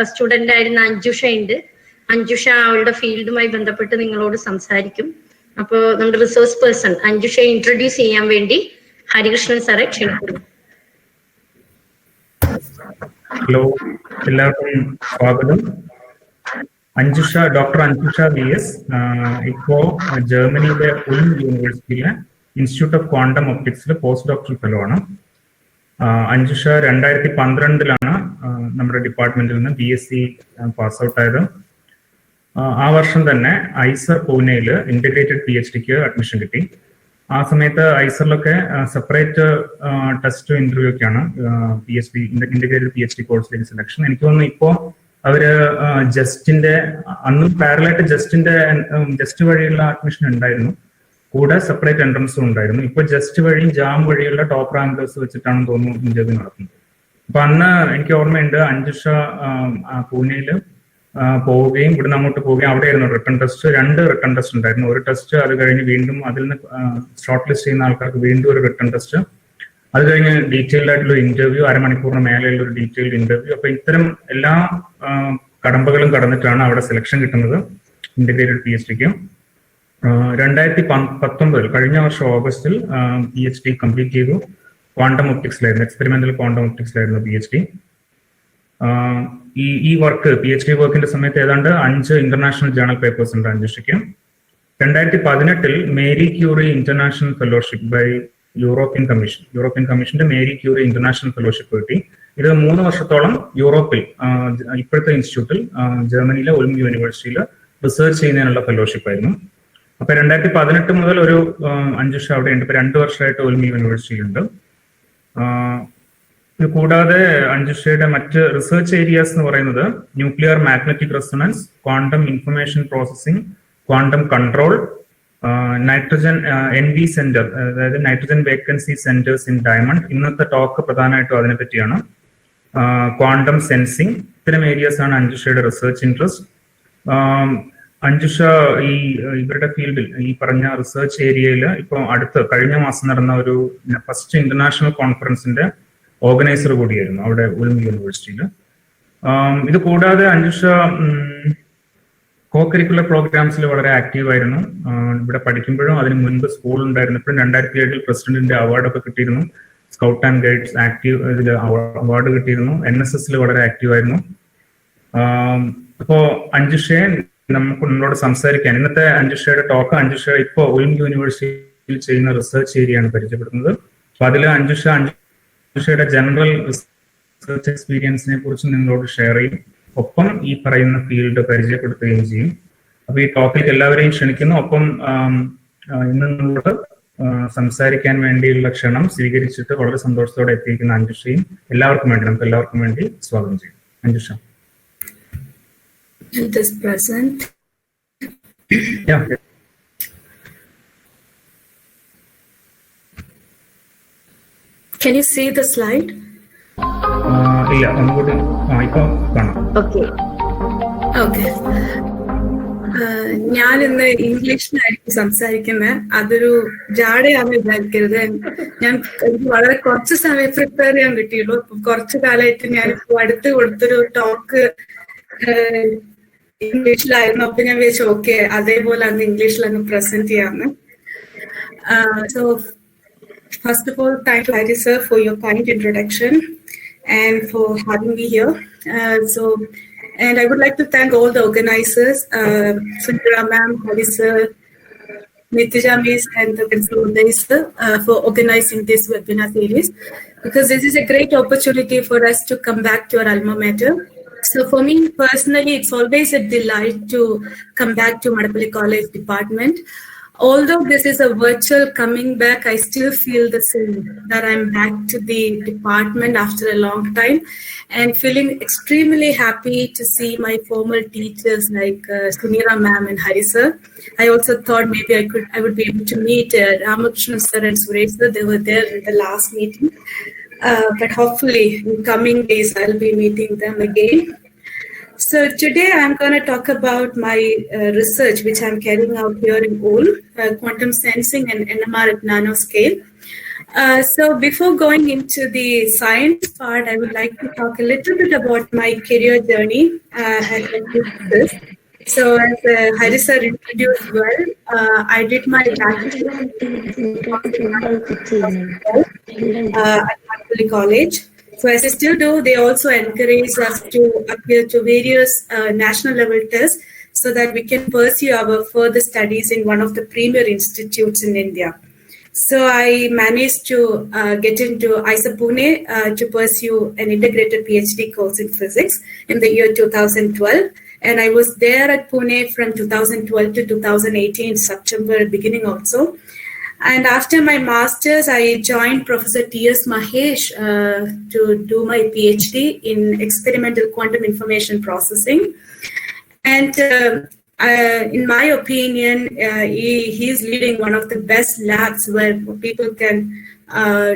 Student ആയിരുന്ന അഞ്ജുഷ ഉണ്ട്. അഞ്ജുഷ അവളുടെ ഫീൽഡുമായി ബന്ധപ്പെട്ട് നിങ്ങളോട് സംസാരിക്കും. അപ്പോൾ നമ്മുടെ റിസോഴ്സ് പേഴ്സൺ അഞ്ജുഷയെ ഇൻട്രൊഡ്യൂസ് ചെയ്യാൻ വേണ്ടി ഹരികൃഷ്ണൻ സാറെ ക്ഷണിക്കുന്നു. ഹലോ, എല്ലാവർക്കും സ്വാഗതം. ഡോക്ടർ അഞ്ജുഷ VS ഇപ്പോ ജർമ്മനിയിലെ ഉൽം യൂണിവേഴ്സിറ്റിയിലെ ഇൻസ്റ്റിറ്റ്യൂട്ട് ഓഫ് ക്വാണ്ടം ഒപ്റ്റിക്സിൽ പോസ്റ്റ് ഡോക്ടറൽ ഫെലോ ആണ്. അഞ്ജുഷ 2012 നമ്മുടെ ഡിപ്പാർട്ട്മെന്റിൽ നിന്ന് BSc പാസ് ഔട്ട് ആയത്. ആ വർഷം തന്നെ ഐസർ പൂനെയിൽ ഇന്റഗ്രേറ്റഡ് PhDക്ക് അഡ്മിഷൻ കിട്ടി. ആ സമയത്ത് ഐസറിലൊക്കെ സെപ്പറേറ്റ് ടെസ്റ്റ് ഇന്റർവ്യൂ ഒക്കെയാണ് PhD ഇന്റഗ്രേറ്റഡ് PhD കോഴ്സിലേക്ക് സെലക്ഷൻ. എനിക്ക് തോന്നുന്നു ഇപ്പോ അവര് ജസ്റ്റിന്റെ അന്നും പാരലായിട്ട് ജസ്റ്റ് വഴിയുള്ള അഡ്മിഷൻ ഉണ്ടായിരുന്നു, കൂടെ സെപ്പറേറ്റ് എൻട്രൻസും ഉണ്ടായിരുന്നു. ഇപ്പൊ ജസ്റ്റ് വഴിയും ജാം വഴിയുള്ള ടോപ്പ് റാങ്കേഴ്സ് വെച്ചിട്ടാണെന്ന് തോന്നുന്നു ഇന്റർവ്യൂ നടത്തുന്നത്. അപ്പൊ അന്ന് എനിക്ക് ഓർമ്മയുണ്ട്, അഞ്ജുഷ പൂനെയില് പോവുകയും ഇവിടുന്ന് അങ്ങോട്ട് പോവുകയും അവിടെയായിരുന്നു റിട്ടേൺ ടെസ്റ്റ്. 2 റിട്ടേൺ ടെസ്റ്റ് ഉണ്ടായിരുന്നു. ഒരു ടെസ്റ്റ്, അത് കഴിഞ്ഞ് വീണ്ടും അതിൽ നിന്ന് ഷോർട്ട് ലിസ്റ്റ് ചെയ്യുന്ന ആൾക്കാർക്ക് വീണ്ടും ഒരു റിട്ടേൺ ടെസ്റ്റ്, അത് കഴിഞ്ഞ് ഡീറ്റെയിൽഡ് ആയിട്ടുള്ള ഇന്റർവ്യൂ, അരമണിക്കൂറിന് മേലെയുള്ള ഒരു ഡീറ്റെയിൽഡ് ഇന്റർവ്യൂ. അപ്പൊ ഇത്തരം എല്ലാ കടമ്പകളും കടന്നിട്ടാണ് അവിടെ സെലക്ഷൻ കിട്ടുന്നത് ഇന്റഗ്രേറ്റഡ് PhDക്ക്. 2019 കഴിഞ്ഞ വർഷം ഓഗസ്റ്റിൽ PhD കംപ്ലീറ്റ് ചെയ്തു. ക്വാണ്ടം ഒപ്റ്റിക്സിലായിരുന്നു, എക്സ്പെരിമെന്റൽ ക്വാണ്ടം ഒപ്റ്റിക്സിലായിരുന്നു PhD. ഈ വർക്ക് PhD വർക്കിന്റെ സമയത്ത് ഏതാണ്ട് 5 ഇന്റർനാഷണൽ ജേണൽ പേപ്പേഴ്സ് ഉണ്ട് അഞ്ജുഷയ്ക്ക്. 2018 Marie Curie international fellowship by European കമ്മീഷന്റെ മേരി ക്യൂറി ഇന്റർനാഷണൽ ഫെലോഷിപ്പ് കിട്ടി. ഇത് 3 വർഷത്തോളം യൂറോപ്പിൽ ഇപ്പോഴത്തെ ഇൻസ്റ്റിറ്റ്യൂട്ടിൽ ജർമ്മനിയിലെ ഉൽം യൂണിവേഴ്സിറ്റിയിൽ റിസർച്ച് ചെയ്യുന്നതിനുള്ള ഫെലോഷിപ്പ് ആയിരുന്നു. അപ്പൊ 2018 മുതൽ ഒരു അഞ്ജുഷ അവിടെ ഉണ്ട്. ഇപ്പൊ 2 വർഷമായിട്ട് ഉൽം യൂണിവേഴ്സിറ്റിയിലുണ്ട്. ഇത് കൂടാതെ അഞ്ജുഷയുടെ മറ്റ് റിസർച്ച് ഏരിയാസ് എന്ന് പറയുന്നത് nuclear magnetic resonance, quantum information processing, quantum control, nitrogen NV centre, അതായത് nitrogen vacancy centres in diamond. ഇന്നത്തെ ടോക്ക് പ്രധാനമായിട്ടും അതിനെ പറ്റിയാണ്. ക്വാണ്ടം സെൻസിങ്, ഇത്തരം ഏരിയാസ് ആണ് അഞ്ജുഷയുടെ റിസർച്ച് ഇൻട്രസ്റ്റ്. അഞ്ജുഷ ഇവരുടെ ഫീൽഡിൽ ഈ പറഞ്ഞ റിസർച്ച് ഏരിയയിൽ ഇപ്പോൾ കഴിഞ്ഞ മാസം നടന്ന ഒരു ഫസ്റ്റ് ഇന്റർനാഷണൽ കോൺഫറൻസിന്റെ ഓർഗനൈസർ കൂടിയായിരുന്നു അവിടെ ഉൽം യൂണിവേഴ്സിറ്റിയിൽ. ഇത് കൂടാതെ അഞ്ജുഷ കോ കരിക്കുലർ പ്രോഗ്രാംസിൽ വളരെ ആക്റ്റീവ് ആയിരുന്നു. ഇവിടെ പഠിക്കുമ്പോഴും അതിന് മുൻപ് സ്കൂൾ ഉണ്ടായിരുന്നപ്പോഴും 2007 പ്രസിഡന്റിന്റെ അവാർഡൊക്കെ കിട്ടിയിരുന്നു. സ്കൗട്ട് ആൻഡ് ഗൈഡ്സ് ആക്റ്റീവ് ഇതിൽ അവാർഡ് കിട്ടിയിരുന്നു. NSSൽ വളരെ ആക്റ്റീവ് ആയിരുന്നു. അപ്പോ അഞ്ജുഷയെ നമുക്ക് നിങ്ങളോട് സംസാരിക്കാൻ, ഇന്നത്തെ അഞ്ജുഷയുടെ ടോക്ക് അഞ്ജുഷ ഇപ്പോൾ ഉൽം യൂണിവേഴ്സിറ്റിയിൽ ചെയ്യുന്ന റിസർച്ച് ഏരിയയാണ് പരിചയപ്പെടുന്നത്. അപ്പൊ അതിൽ അഞ്ജുഷയുടെ ജനറൽ റിസർച്ച് എക്സ്പീരിയൻസിനെ കുറിച്ച് നിങ്ങളോട് ഷെയർ ചെയ്യും, ഒപ്പം ഈ പറയുന്ന ഫീൽഡ് പരിചയപ്പെടുത്തുകയും ചെയ്യും. അപ്പൊ ഈ ടോക്കിലേക്ക് എല്ലാവരെയും ക്ഷണിക്കുന്നു. ഒപ്പം ഇന്ന് നിങ്ങളോട് സംസാരിക്കാൻ വേണ്ടിയുള്ള ക്ഷണം സ്വീകരിച്ചിട്ട് വളരെ സന്തോഷത്തോടെ എത്തിയിരിക്കുന്ന അഞ്ജുഷയും നമുക്ക് എല്ലാവർക്കും വേണ്ടി സ്വാഗതം ചെയ്യും. Anjusha. It is present. Yeah. Can you see the slide? ഇല്ല, ഒന്നുകൂടി ഇപ്പൊ കാണാം. Okay. ഞാൻ ഇന്ന് ഇംഗ്ലീഷിലായിരിക്കും സംസാരിക്കുന്നത്. അതൊരു ജാടയാണെന്ന് വിചാരിക്കരുത്. എനിക്ക് വളരെ കുറച്ച് സമയം പ്രിപ്പയർ ചെയ്യാൻ കിട്ടിയുള്ളൂ. കുറച്ചു കാലമായിട്ട് ഞാനിപ്പോ അടുത്ത് കൊടുത്തൊരു ടോക്ക് ഇംഗ്ലീഷിലായിരുന്നു. അപ്പൊ ഞാൻ വിചാരിച്ചു ഓക്കെ അതേപോലെ അന്ന് ഇംഗ്ലീഷിൽ അങ്ങ് പ്രസന്റ് ചെയ്യാന്ന്. So first of all, thank you Hari sir for your kind introduction and for having me here. And I would like to thank all the organizers, Sundara ma'am, Hari sir, Nitija miss and the consultants for organizing this webinar series, because this is a great opportunity for us to come back to our alma mater. So for me personally, it's always a delight to come back to Madapalli College department. Although this is a virtual coming back, I still feel the same, that I'm back to the department after a long time and feeling extremely happy to see my former teachers like Sunira ma'am and Hari sir. I also thought maybe I would be able to meet Ramakrishnan sir and Suresh sir. They were there in the last meeting. But hopefully in coming days I'll be meeting them again. So today I'm going to talk about my research, which I'm carrying out here in OL, quantum sensing and NMR at nanoscale. So before going into the science part, I would like to talk a little bit about my career journey at this. So as Hari sir introduced well, I did my bachelor's at Mathuli College. So as I still do, they also encourage us to appear to various national level tests so that we can pursue our further studies in one of the premier institutes in India. So I managed to get into IISER Pune to pursue an integrated PhD course in physics in the year 2012. And I was there at Pune from 2012 to 2018, September beginning also. And after my master's, I joined Professor T.S. Mahesh to do my PhD in experimental quantum information processing. And in my opinion, he is leading one of the best labs where people can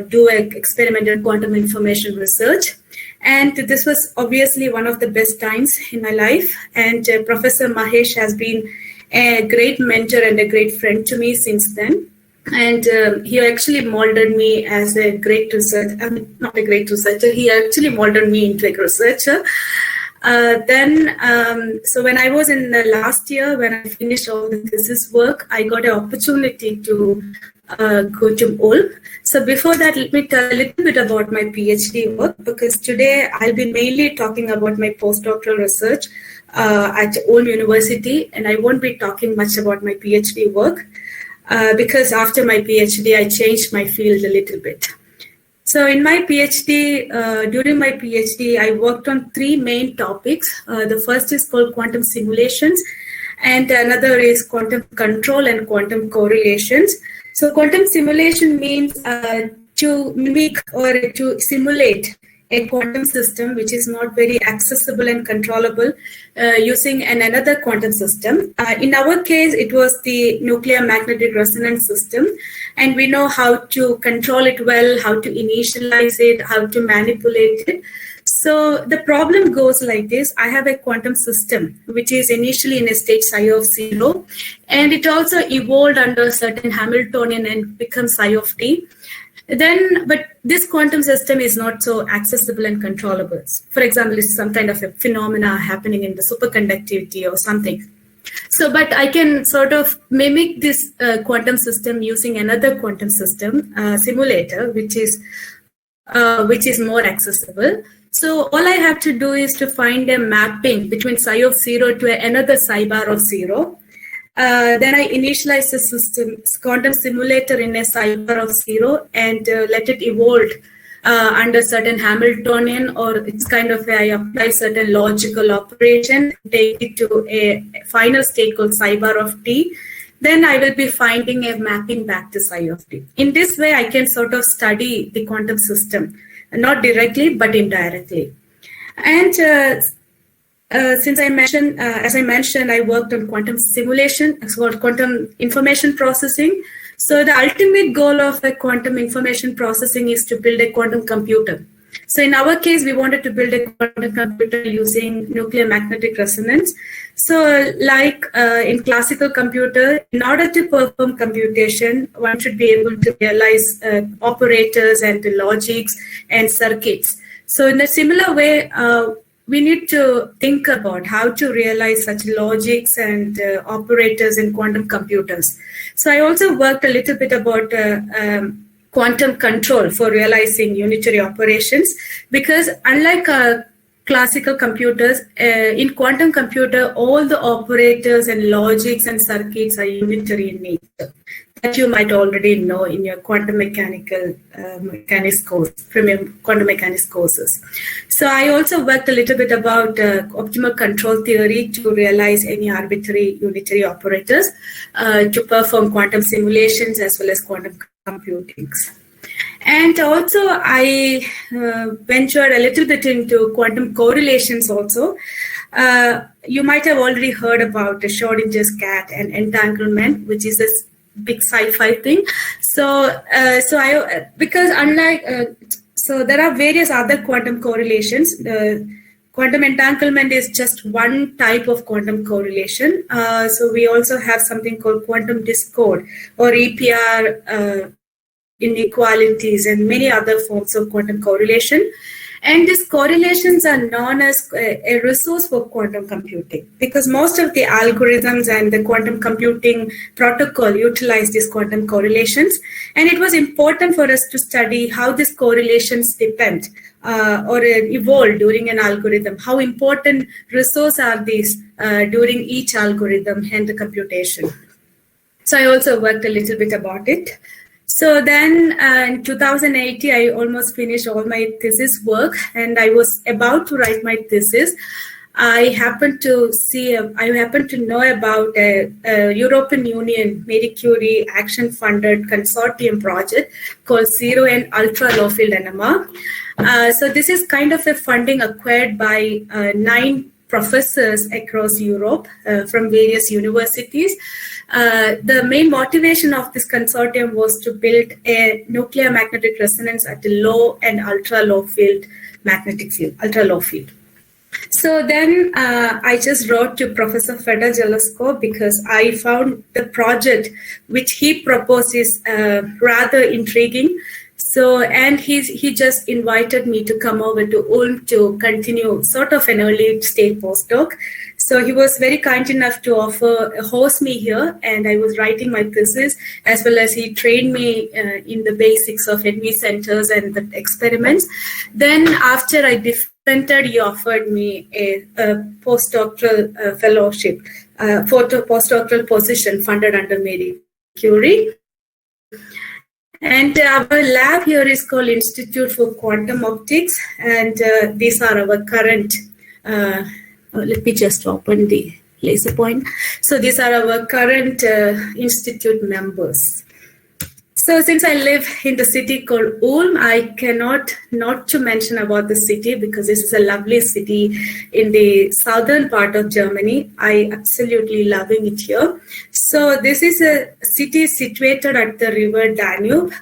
do experimental quantum information research. And this was obviously one of the best times in my life. And Professor Mahesh has been a great mentor and a great friend to me since then. And he actually molded me as a great researcher. I mean, not a great researcher. He actually molded me into a researcher. So when I was in the last year, when I finished all the thesis work, I got an opportunity to go to OL. So before that, let me tell a little bit about my PhD work, because today I'll be mainly talking about my postdoctoral research at OL University, and I won't be talking much about my PhD work because after my PhD, I changed my field a little bit. So in my PhD, during my PhD, I worked on three main topics. The first is called quantum simulations, and another is quantum control and quantum correlations. So quantum simulation means to mimic or to simulate a quantum system which is not very accessible and controllable using another quantum system. In our case, it was the nuclear magnetic resonance system. And we know how to control it well, how to initialize it, how to manipulate it. So the problem goes like this. I have a quantum system, which is initially in a state psi of 0. And it also evolved under a certain Hamiltonian and becomes psi of t. But this quantum system is not so accessible and controllable. For example, it's some kind of a phenomena happening in the superconductivity or something. So, but I can sort of mimic this quantum system using another quantum system simulator, which is more accessible. So all I have to do is to find a mapping between psi of 0 to another psi bar of 0. Then I initialize the system quantum simulator in a psi bar of 0 and let it evolve under certain Hamiltonian, or it's kind of I apply certain logical operation, take it to a final state called psi bar of t. Then I will be finding a mapping back to psi of t. In this way, I can sort of study the quantum system, not directly, but indirectly. And since I mentioned, as I mentioned, I worked on quantum simulation, it's called quantum information processing. So the ultimate goal of a quantum information processing is to build a quantum computer. So in our case, we wanted to build a quantum computer using nuclear magnetic resonance. So like in classical computer, in order to perform computation, one should be able to realize operators and the logics and circuits. So in a similar way, we need to think about how to realize such logics and operators in quantum computers. So I also worked a little bit about quantum control for realizing unitary operations, because unlike classical computers, in quantum computer, all the operators and logics and circuits are unitary in nature. That you might already know in your quantum mechanics course, from your quantum mechanics courses. So I also worked a little bit about optimal control theory to realize any arbitrary unitary operators to perform quantum simulations as well as quantum computing. And also I ventured a little bit into quantum correlations also. You might have already heard about the Schrödinger's cat and entanglement, which is a big sci-fi thing. So because unlike, so there are various other quantum correlations. quantum entanglement is just one type of quantum correlation. So we also have something called quantum discord or EPR inequalities and many other forms of quantum correlation. And these correlations are known as a resource for quantum computing because most of the algorithms and the quantum computing protocol utilize these quantum correlations. And it was important for us to study how these correlations depend or evolve during an algorithm. How important resources are these during each algorithm and the computation. So I also worked a little bit about it. So then in 2018, I almost finished all my thesis work and I was about to write my thesis. I happened to know about a European Union Marie Curie action-funded consortium project called Zero and Ultra Low Field NMR. So this is kind of a funding acquired by 9 professors across Europe from various universities. The main motivation of this consortium was to build a nuclear magnetic resonance at the low and ultra low field magnetic field, ultra low field. So then I just wrote to Professor Fedor Jeloskov because I found the project which he proposed is rather intriguing. So, and he just invited me to come over to Ulm to continue sort of an early stage postdoc. So he was very kind enough to host me here, and I was writing my thesis, as well as he trained me in the basics of NV centers and the experiments. Then after I defended, he offered me a postdoctoral fellowship, postdoctoral position funded under Marie Curie. And our lab here is called Institute for Quantum Optics, and these are our current, let me just open the laser point. So these are our current institute members. So since I live in the city called Ulm, I cannot not to mention about the city because this is a lovely city in the southern part of Germany. I absolutely loving it here. So this is a city situated at the river Danube.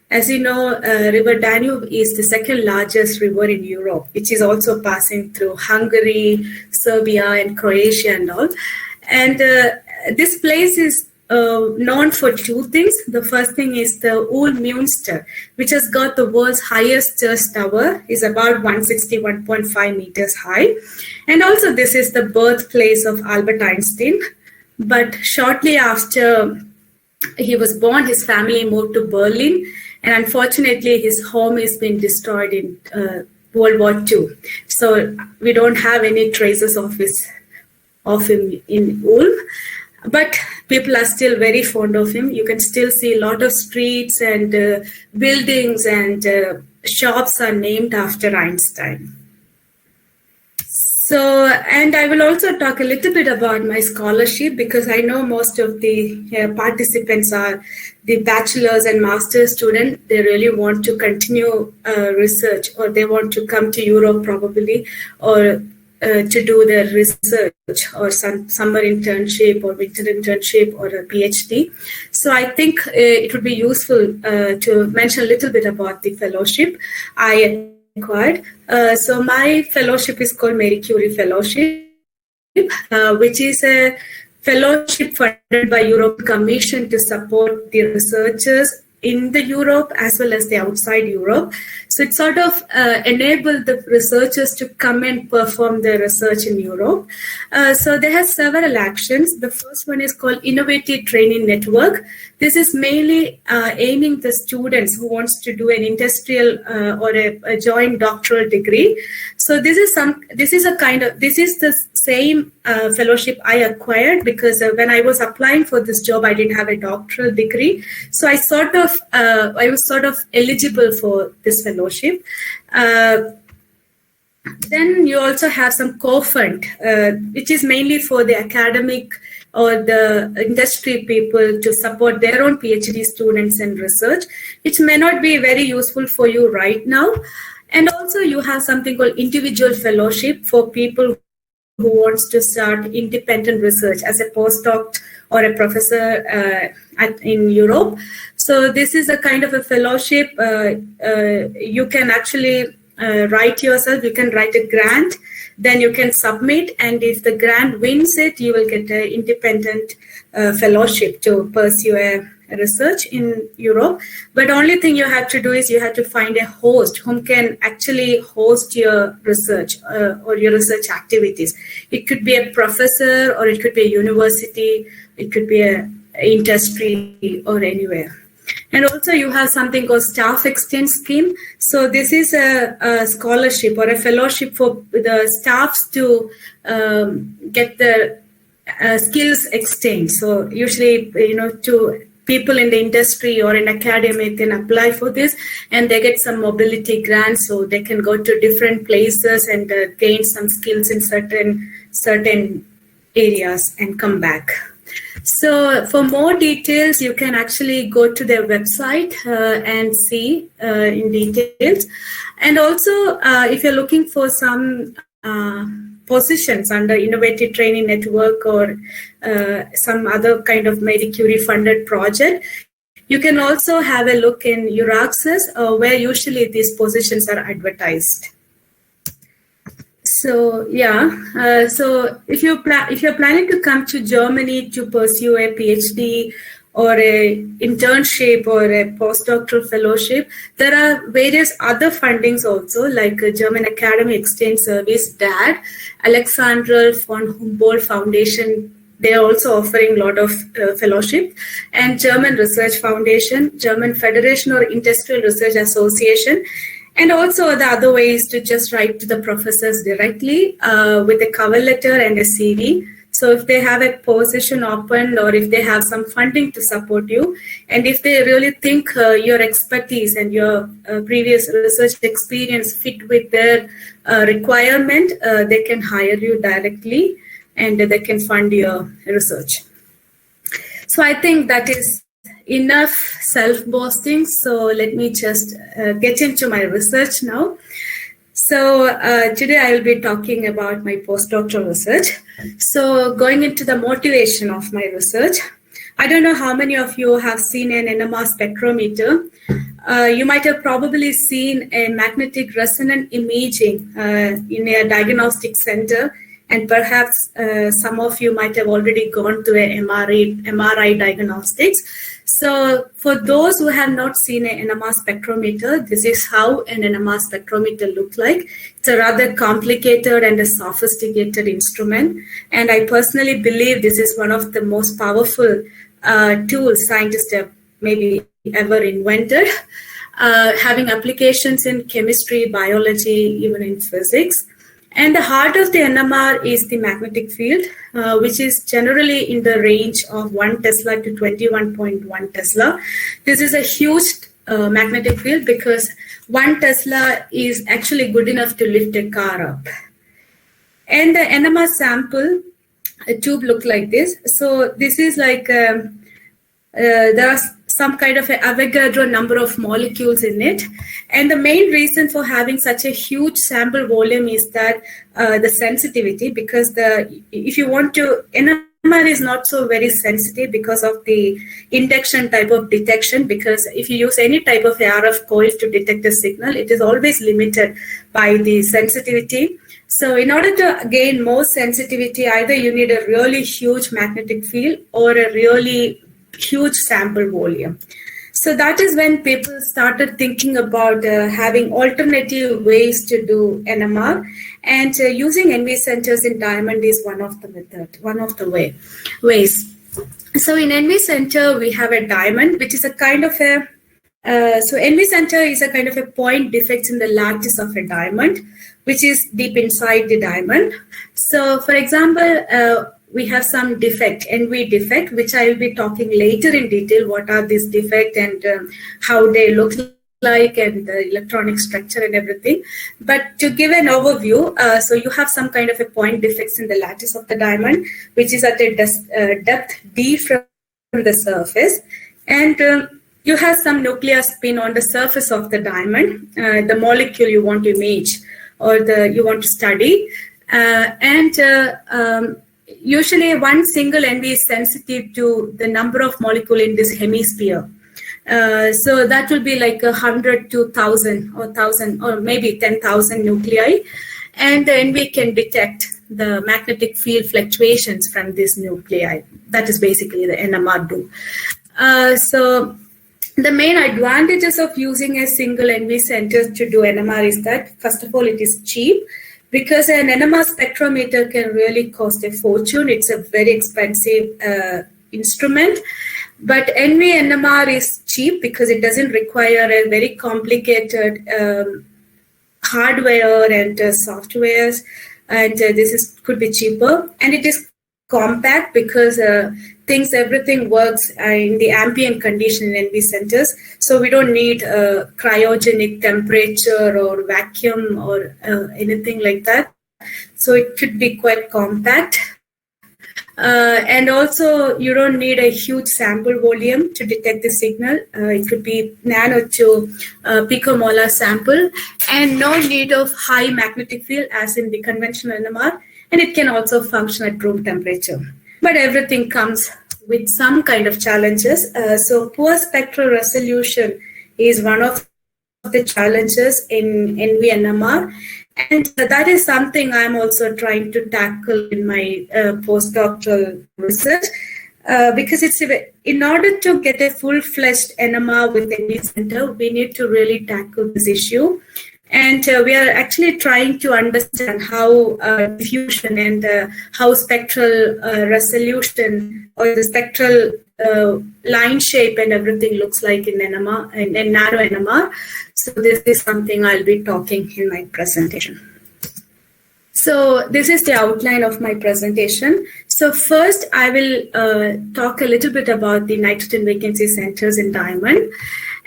As you know, River Danube is the second largest river in Europe, which is also passing through Hungary, Serbia, and Croatia and all. And this place is known for 2 things. The first thing is the Ulm Münster, which has got the world's highest church tower, is about 161.5 meters high. And also this is the birthplace of Albert Einstein. But shortly after he was born, his family moved to Berlin. And unfortunately, his home has been destroyed in World War II. So we don't have any traces of him in Ulm. But people are still very fond of him. You can still see a lot of streets and buildings and shops are named after Einstein. So, and I will also talk a little bit about my scholarship because I know most of the participants are the bachelor's and master's students. They really want to continue research, or they want to come to Europe probably, or to do their research or summer internship or winter internship or a PhD. So I think it would be useful to mention a little bit about the fellowship I acquired. So my fellowship is called Marie Curie Fellowship, which is a fellowship funded by European Commission to support the researchers in the Europe as well as the outside Europe. So it sort of enabled the researchers to come and perform their research in Europe. So they have several actions. The first one is called Innovative Training Network. This is mainly aiming the students who wants to do an industrial or a joint doctoral degree. So this is the same fellowship I acquired because when I was applying for this job, I didn't have a doctoral degree. So I was sort of eligible for this fellowship. Then you also have some co-fund, which is mainly for the academic or the industry people to support their own PhD students and research, which may not be very useful for you right now. And also you have something called individual fellowship for people who wants to start independent research as a postdoc or a professor in Europe. So this is a kind of a fellowship. You can actually write yourself. You can write a grant, then you can submit, and if the grant wins it, you will get an independent fellowship to pursue a research in Europe. But only thing you have to do is you have to find a host whom can actually host your research or your research activities. It could be a professor, or it could be a university, it could be a industry, or anywhere. And also you have something called Staff Exchange Scheme. So this is a scholarship or a fellowship for the staffs to get the skills exchange. So usually, to people in the industry or in academia can apply for this, and they get some mobility grants, so they can go to different places and gain some skills in certain areas and come back. So for more details, you can actually go to their website and see in details. And also, if you're looking for some positions under Innovative Training Network or some other kind of Marie Curie funded project, you can also have a look in Euraxis, where usually these positions are advertised. So yeah, so if you're planning to come to Germany to pursue a PhD or a internship or a postdoctoral fellowship, there are various other fundings also, like a German Academy Exchange Service, DAD, Alexander von Humboldt Foundation. They are also offering a lot of fellowship, and German Research Foundation, German Federation or Industrial Research Association. And also the other way is to just write to the professors directly with a cover letter and a CV. So if they have a position open, or if they have some funding to support you, and if they really think your expertise and your previous research experience fit with their requirement, they can hire you directly and they can fund your research. So I think that is enough self-boasting. So let me just get into my research now. So today I will be talking about my postdoctoral research. So going into the motivation of my research, I don't know how many of you have seen an NMR spectrometer. You might have probably seen a magnetic resonance imaging in a diagnostic center, and perhaps some of you might have already gone to a MRI diagnostics. So for those who have not seen an NMR spectrometer, this is how an NMR spectrometer looks like. It's a rather complicated and a sophisticated instrument. And I personally believe this is one of the most powerful tools scientists have maybe ever invented, having applications in chemistry, biology, even in physics. And the heart of the NMR is the magnetic field, which is generally in the range of 1 Tesla to 21.1 Tesla. This is a huge magnetic field because 1 Tesla is actually good enough to lift a car up. And the NMR sample, a tube looks like this. So this is like, there are some kind of an Avogadro number of molecules in it. And the main reason for having such a huge sample volume is that the sensitivity, because if you want to, NMR is not so very sensitive because of the induction type of detection, because if you use any type of RF coil to detect a signal, it is always limited by the sensitivity. So in order to gain more sensitivity, either you need a really huge magnetic field or a really huge sample volume. So that is when people started thinking about having alternative ways to do NMR, and using NV centers in diamond is one of the ways. So in NV center, we have a diamond, which is a kind of a, so NV center is a kind of a point defect in the lattice of a diamond, which is deep inside the diamond. So for example, we have some defect, NV defect, which I will be talking later in detail, what are these defects and how they look like and the electronic structure and everything. But to give an overview, so you have some kind of a point defects in the lattice of the diamond, which is at a depth d from the surface. And you have some nuclear spin on the surface of the diamond, the molecule you want to image or you want to study. Usually one single NV is sensitive to the number of molecules in this hemisphere. So that will be like 100 to 1,000 or 1,000 or maybe 10,000 nuclei. And then we can detect the magnetic field fluctuations from these nuclei. That is basically the NMR do. So the main advantages of using a single NV center to do NMR is that, first of all, it is cheap, because an NMR spectrometer can really cost a fortune. It's a very expensive instrument. But NV-NMR is cheap because it doesn't require a very complicated hardware and softwares, and could be cheaper. And it is compact because everything works in the ambient condition in NV centers. So we don't need cryogenic temperature or vacuum or anything like that. So it could be quite compact. And also, you don't need a huge sample volume to detect the signal. It could be nano to picomolar sample, and no need of high magnetic field as in the conventional NMR. And it can also function at room temperature. But everything comes with some kind of challenges. So poor spectral resolution is one of the challenges in NV-NMR. And that is something I'm also trying to tackle in my postdoctoral research, because in order to get a full-fledged NMR with NV center, we need to really tackle this issue. And we are actually trying to understand how diffusion and how spectral resolution or the spectral line shape and everything looks like in NMR and nano NMR. So this is something I'll be talking in my presentation. So this is the outline of my presentation. So first, I will talk a little bit about the nitrogen vacancy centers in DIAMOND.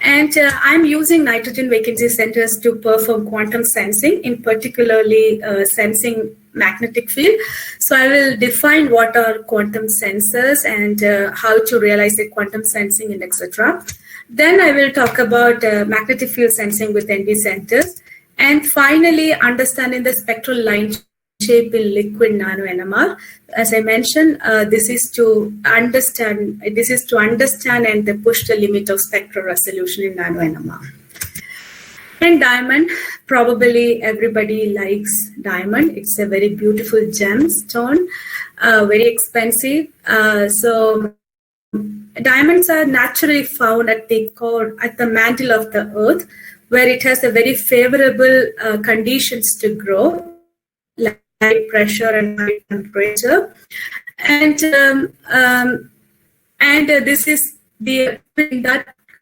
And I'm using nitrogen vacancy centers to perform quantum sensing, in particularly sensing magnetic field. So I will define what are quantum sensors and how to realize the quantum sensing and etc. Then I will talk about magnetic field sensing with NV centers. And finally, understanding the spectral line shape in liquid nano NMR. As I mentioned, this is to understand and push the limit of spectral resolution in nano NMR. And DIAMOND, probably everybody likes DIAMOND. It's a very beautiful gemstone, very expensive. So diamonds are naturally found at the core, at the mantle of the earth, where it has a very favorable conditions to grow, like high pressure and high temperature. And this is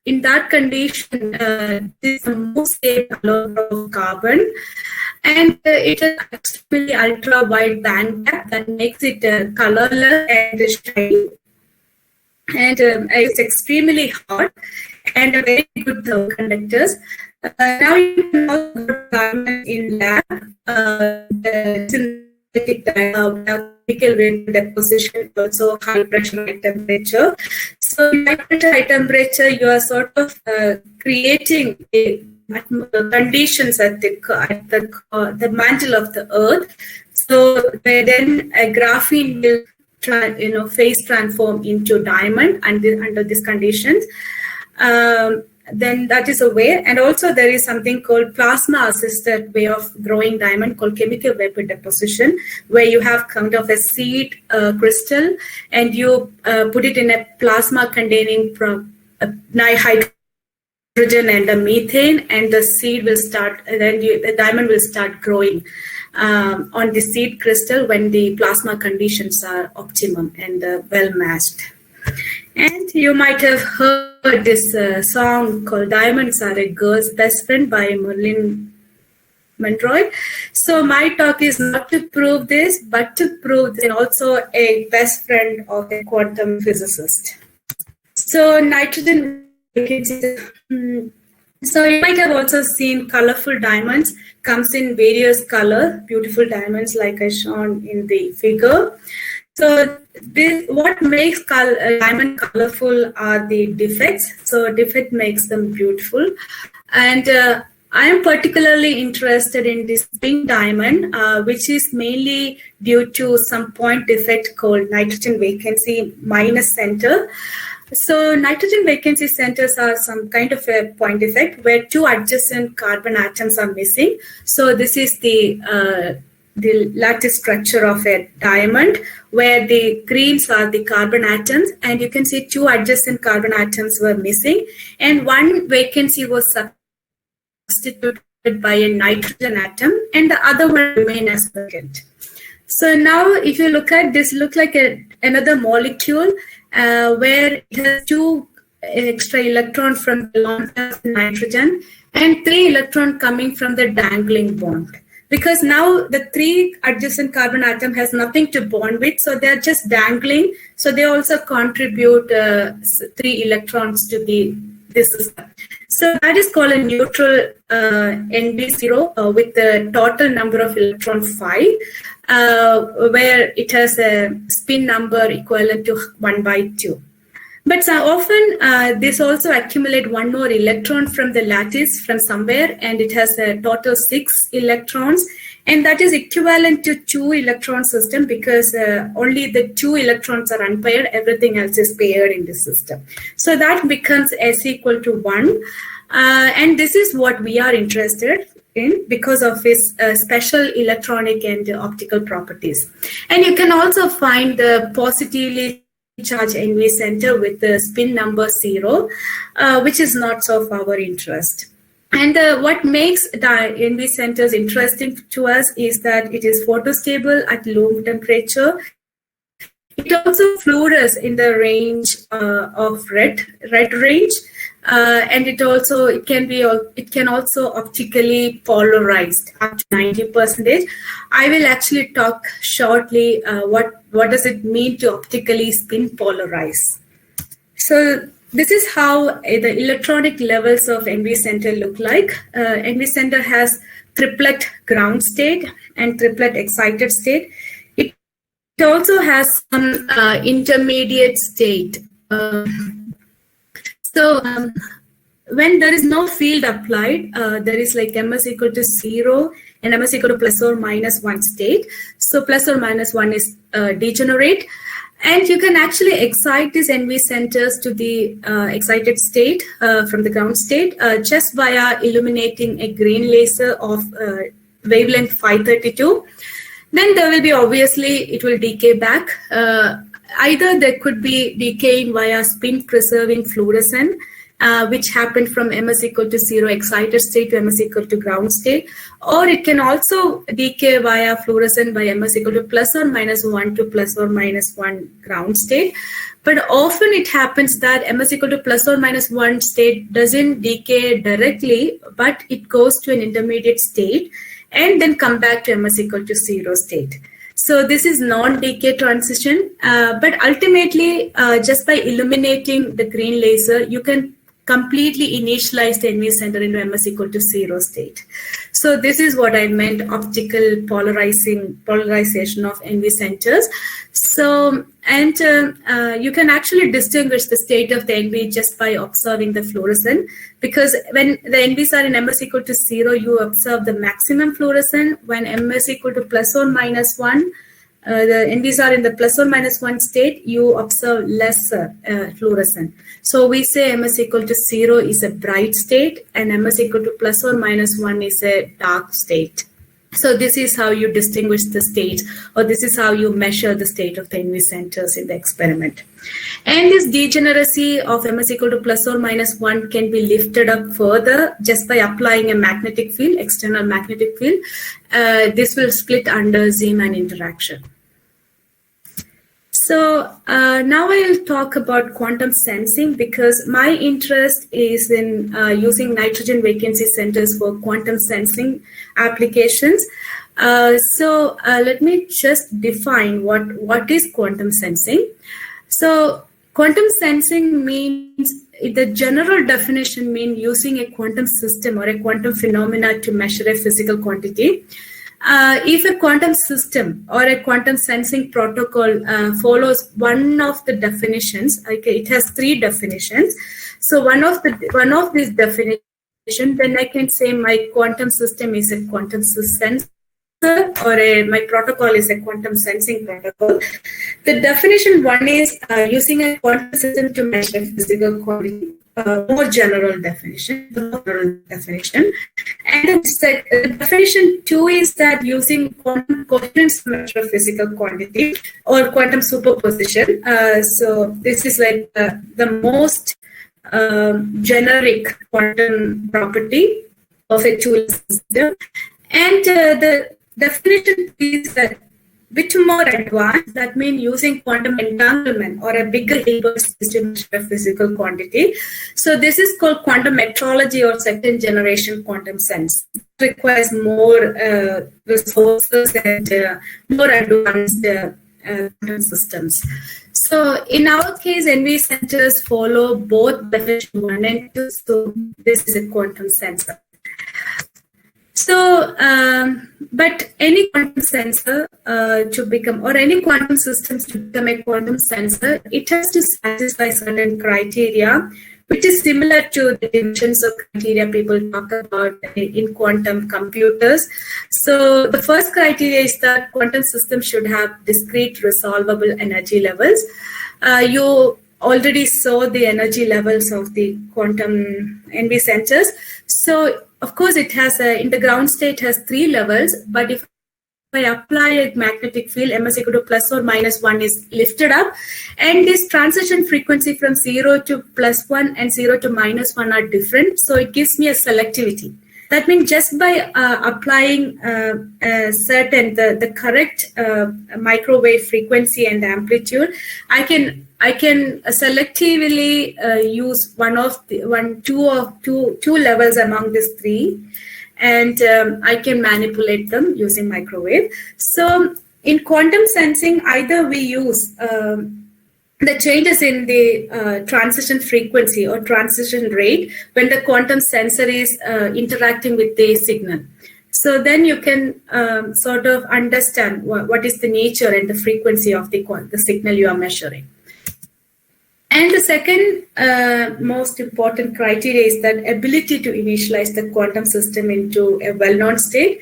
in that condition, this is the most stable color of carbon, and it is actually ultra wide band gap that makes it colorless and shiny. And it's extremely hot and a very good conductors. Now you can also put diamond in lab, synthetic chemical rate deposition, also high pressure, high temperature. So high pressure, high temperature, you are sort of creating conditions at the mantle of the earth. So then a graphene will phase transform into diamond under these conditions. Then that is a way. And also there is something called plasma assisted way of growing diamond called chemical vapor deposition, where you have kind of a seed crystal and you put it in a plasma containing hydrogen and a methane, and the seed will start, then the diamond will start growing on the seed crystal when the plasma conditions are optimum and well matched. And you might have heard this song called Diamonds Are a Girl's Best Friend by Marilyn Monroe. So my talk is not to prove this, but to prove that also a best friend of a quantum physicist. So nitrogen, so you might have also seen colorful diamonds, comes in various color, beautiful diamonds like I shown in the figure. So what makes diamond colorful are the defects. So defect makes them beautiful. And I am particularly interested in this pink diamond, which is mainly due to some point defect called nitrogen vacancy minus center. So nitrogen vacancy centers are some kind of a point effect where two adjacent carbon atoms are missing. So this is the lattice structure of a diamond where the greens are the carbon atoms, and you can see two adjacent carbon atoms were missing, and one vacancy was substituted by a nitrogen atom, and the other one remained as vacant. So now if you look at this, look like another molecule where it has two extra electrons from the long-term nitrogen and 3 electrons coming from the dangling bond. Because now the 3 adjacent carbon atom has nothing to bond with, so they're just dangling. So they also contribute 3 electrons to this system. So that is called a neutral NB0 with the total number of electrons 5, where it has a spin number equivalent to 1/2. But often this also accumulate one more electron from the lattice from somewhere, and it has a total 6 electrons, and that is equivalent to 2 electron system because only the 2 electrons are unpaired, everything else is paired in the system. So that becomes S equal to 1, and this is what we are interested in because of its special electronic and optical properties. And you can also find the positively charge NV center with the spin number 0, which is not of our interest. And what makes the NV centers interesting to us is that it is photostable at low temperature. It also fluoresces in the range of red range, and it can also optically polarized up to 90%. I will actually talk shortly what does it mean to optically spin polarize. So this is how the electronic levels of NV center look like. NV center has triplet ground state and triplet excited state. It also has some intermediate state. When there is no field applied, there is like MS equal to 0 and MS equal to plus or minus 1 state. So plus or minus 1 is degenerate. And you can actually excite these NV centers to the excited state from the ground state just via illuminating a green laser of wavelength 532. Then there will be obviously, it will decay back. Either there could be decaying via spin preserving fluorescence, which happened from MS equal to 0 excited state to MS equal to ground state, or it can also decay via fluorescence by MS equal to plus or minus 1 to plus or minus 1 ground state. But often it happens that MS equal to plus or minus 1 state doesn't decay directly, but it goes to an intermediate state and then come back to MS equal to 0 state. So this is non-decay transition, but ultimately just by illuminating the green laser, you can completely initialize the NV center into MS equal to 0 state. So this is what I meant, optical polarization of NV centers. So, and you can actually distinguish the state of the NV just by observing the fluorescence, because when the NVs are in MS equal to 0, you observe the maximum fluorescence. When MS equal to plus or minus 1, the NVs are in the plus or minus 1 state, you observe lesser fluorescence. So we say MS equal to 0 is a bright state and MS equal to plus or minus 1 is a dark state. So this is how you distinguish the states, or this is how you measure the state of the NV centers in the experiment. And this degeneracy of MS equal to plus or minus 1 can be lifted up further just by applying a magnetic field, external magnetic field. This will split under Zeeman interaction. So now I'll talk about quantum sensing, because my interest is in using nitrogen vacancy centers for quantum sensing applications. So let me just define what is quantum sensing. So quantum sensing means, the general definition means using a quantum system or a quantum phenomena to measure a physical quantity. If a quantum system or a quantum sensing protocol follows one of the definitions, okay, it has 3 definitions. So one of these definitions, then I can say my quantum system is a quantum sensor or my protocol is a quantum sensing protocol. The definition one is using a quantum system to measure physical quantity. More general definition. And the definition two is that using quantum coherence to measure physical quantity or quantum superposition. So this is like the most generic quantum property of a two system. And the definition is that bit more advanced, that means using quantum entanglement or a bigger Hilbert system to measure physical quantity. So this is called quantum metrology or second generation quantum sense. It requires more resources and more advanced quantum systems. So in our case, NV centers follow both definition 1 and 2. So this is a quantum sensor. So, but any quantum sensor to become, or any quantum systems to become a quantum sensor, it has to satisfy certain criteria, which is similar to the dimensions of criteria people talk about in quantum computers. So the first criteria is that quantum systems should have discrete resolvable energy levels. You already saw the energy levels of the quantum NV sensors. So of course, it has in the ground state has 3 levels, but if I apply a magnetic field, ms equal to plus or minus 1 is lifted up, and this transition frequency from 0 to plus 1 and 0 to minus 1 are different, so it gives me a selectivity. That means just by applying the correct microwave frequency and amplitude, I can selectively use two levels among these 3, and I can manipulate them using microwave. So in quantum sensing, either we use the changes in the transition frequency or transition rate when the quantum sensor is interacting with the signal. So then you can sort of understand what is the nature and the frequency of the signal you are measuring. And the second most important criteria is that ability to initialize the quantum system into a well-known state.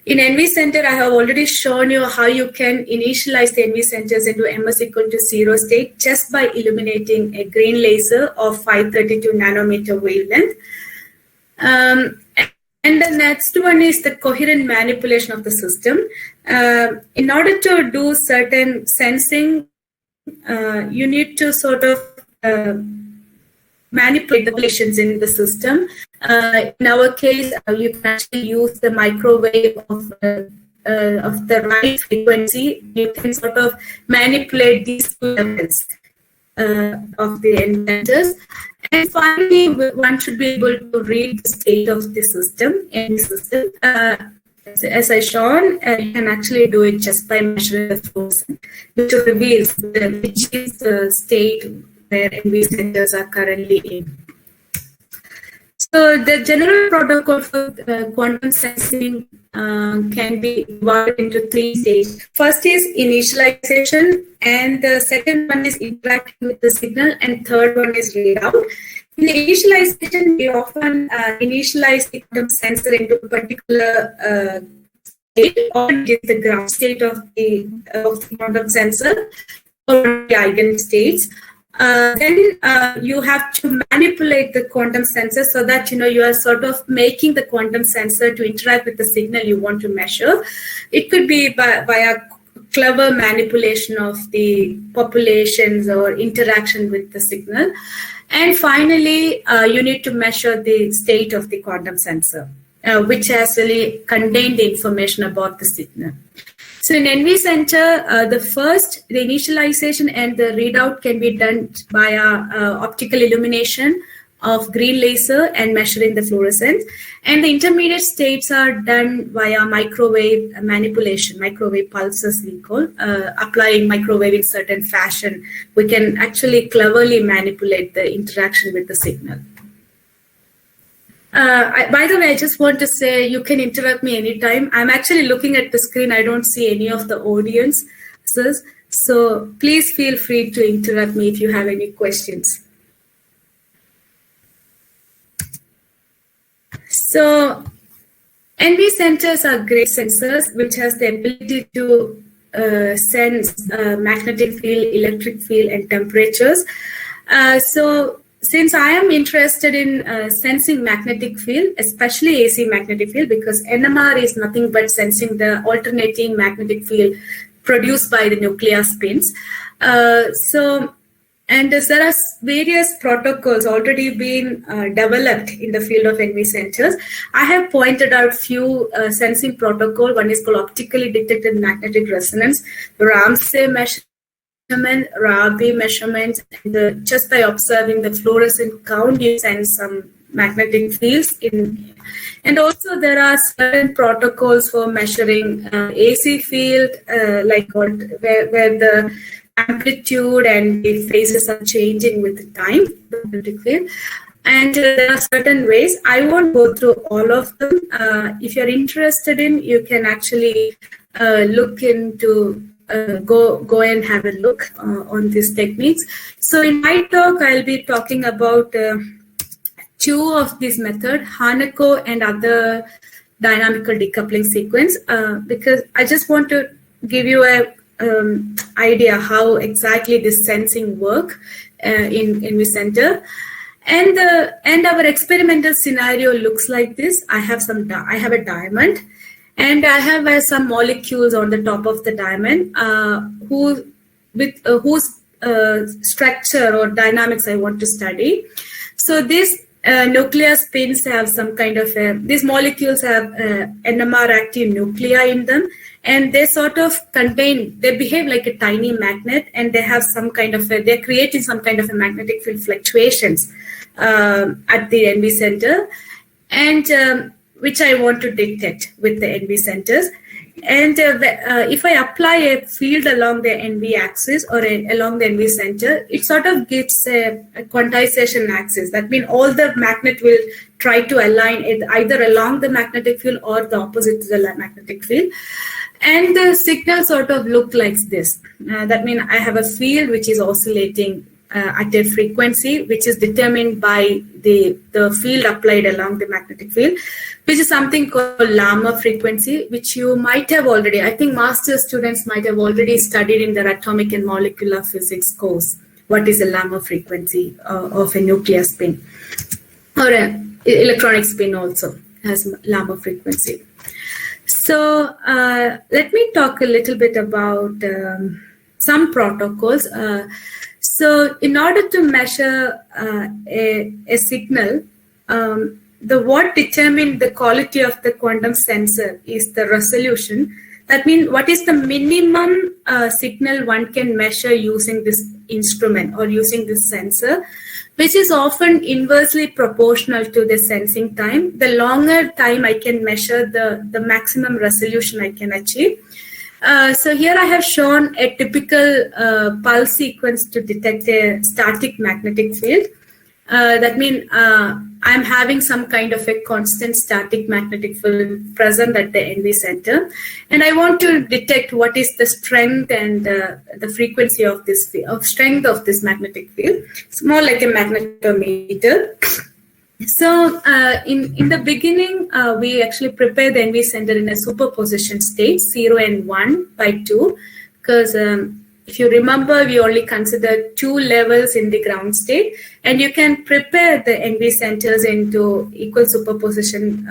In NV Center, I have already shown you how you can initialize the NV centers into ms equal to 0 state just by illuminating a green laser of 532 nanometer wavelength. And the next one is the coherent manipulation of the system. In order to do certain sensing, you need to sort of manipulate the positions in the system. In our case, you can actually use the microwave of the right frequency. You can sort of manipulate these levels of the emitters. And finally, one should be able to read the state of the system. As I shown, you can actually do it just by measuring the fluorescence, which reveals which is the state where NV centers are currently in. So the general protocol for quantum sensing can be divided into 3 stages. First is initialization, and the second one is interacting with the signal, and third one is readout. In the initialization, we often initialize the quantum sensor into a particular state, or it is the ground state of the quantum sensor, or the eigenstates. Then you have to manipulate the quantum sensor so that you are sort of making the quantum sensor to interact with the signal you want to measure. It could be by a clever manipulation of the populations or interaction with the signal. And finally, you need to measure the state of the quantum sensor, which has really contained the information about the signal. So in NV Center, the initialization and the readout can be done via optical illumination of green laser and measuring the fluorescence. And the intermediate states are done via microwave manipulation, microwave pulses we call, applying microwave in certain fashion. We can actually cleverly manipulate the interaction with the signal. By the way, I just want to say you can interrupt me anytime. I'm actually looking at the screen. I don't see any of the audience. So please feel free to interrupt me if you have any questions. So NV centers are great sensors which has the ability to sense magnetic field, electric field, and temperatures. So since I am interested in sensing magnetic field, especially AC magnetic field, because NMR is nothing but sensing the alternating magnetic field produced by the nuclear spins. And there are various protocols already being developed in the field of NV sensors. I have pointed out few sensing protocol. One is called optically detected magnetic resonance, Ramsey measurement, Rabi measurements, and just by observing the fluorescent count, you sense some magnetic fields in. And also there are certain protocols for measuring AC field, like where the amplitude and the phases are changing with the time, magnetic field. And there are certain ways. I won't go through all of them. If you're interested in, you can actually look into, go and have a look on these techniques. So in my talk, I'll be talking about two of these methods, Hanako and other dynamical decoupling sequence, because I just want to give you a idea how exactly this sensing work in NV center. And our experimental scenario looks like this. I have a diamond, and I have some molecules on the top of the diamond whose structure or dynamics I want to study. So these nuclear spins have some kind of these molecules have NMR active nuclei in them, and they sort of they behave like a tiny magnet, and they have some kind of they're creating some kind of a magnetic field fluctuations at the NV center, and which I want to detect with the NV centers. And if I apply a field along the NV axis or along the NV center, it sort of gives a quantization axis. That means all the magnet will try to align it either along the magnetic field or the opposite to the magnetic field. And the signal sort of look like this. That means I have a field which is oscillating at a frequency which is determined by the field applied along the magnetic field, which is something called Lama frequency, which you might have already, I think master's students might have already studied in their atomic and molecular physics course. What is the Lama frequency of a nuclear spin, or an electronic spin also has Lama frequency. So let me talk a little bit about some protocols. So in order to measure a signal, what determines the quality of the quantum sensor is the resolution. That means what is the minimum signal one can measure using this instrument or using this sensor, which is often inversely proportional to the sensing time. The longer time I can measure, the maximum resolution I can achieve. So here I have shown a typical pulse sequence to detect a static magnetic field. That means I'm having some kind of a constant static magnetic field present at the NV center, and I want to detect what is the strength and the frequency of this strength of this magnetic field. It's more like a magnetometer. So in the beginning, we actually prepare the NV center in a superposition state, 0 and 1 by 2, because if you remember, we only consider 2 levels in the ground state, and you can prepare the NV centers into equal superposition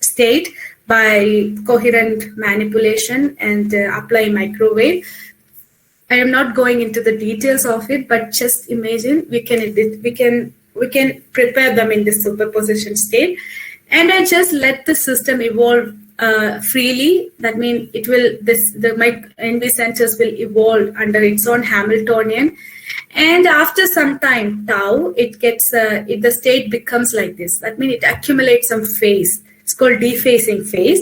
state by coherent manipulation and apply microwave. I am not going into the details of it, but just imagine we can prepare them in this superposition state, and I just let the system evolve freely. That means my NV centers will evolve under its own Hamiltonian, and after some time tau, the state becomes like this. That means it accumulates some phase. It's called dephasing phase,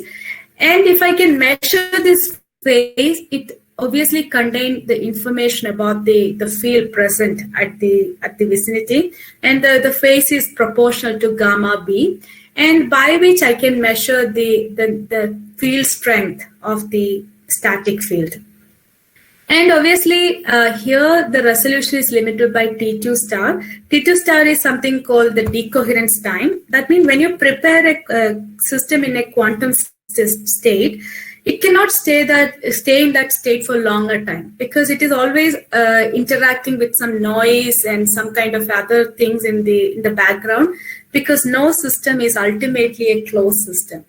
and if I can measure this phase, it obviously contain the information about the field present at the vicinity, and the phase is proportional to gamma b, and by which I can measure the field strength of the static field. And obviously, here the resolution is limited by T2 star. T2 star is something called the decoherence time. That means when you prepare a system in a quantum state, it cannot stay in that state for longer time, because it is always interacting with some noise and some kind of other things in the background, because no system is ultimately a closed system.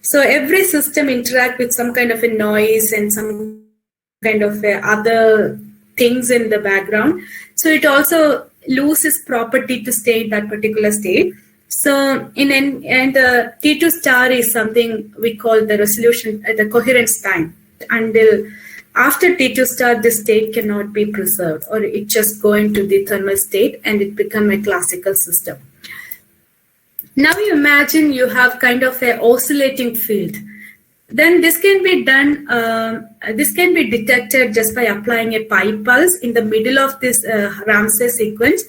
So every system interact with some kind of a noise and some kind of other things in the background. So it also loses property to stay in that particular state. So T2 star is something we call the resolution, the coherence time. Until after T2 star, this state cannot be preserved, or it just go into the thermal state and it become a classical system. Now you imagine you have kind of a oscillating field. Then this can be done, this can be detected just by applying a pi pulse in the middle of this Ramsey sequence.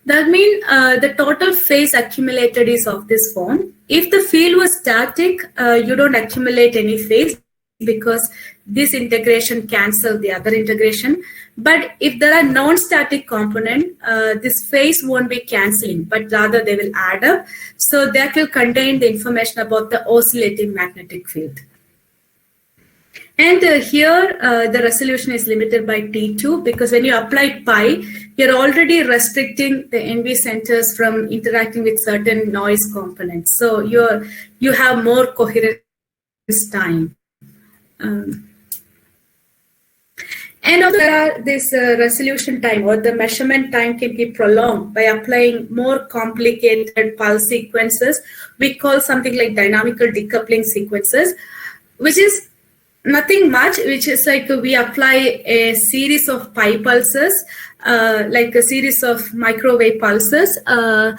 That means the total phase accumulated is of this form. If the field was static, you don't accumulate any phase, because this integration cancels the other integration. But if there are non-static component, this phase won't be cancelling, but rather they will add up. So that will contain the information about the oscillating magnetic field. And here the resolution is limited by T2, because when you apply pi, you're already restricting the NV centers from interacting with certain noise components. So you have more coherence time. And also there are this resolution time, or the measurement time can be prolonged by applying more complicated pulse sequences. We call something like dynamical decoupling sequences, which is nothing much, which is like we apply a series of pi pulses, like a series of microwave pulses. For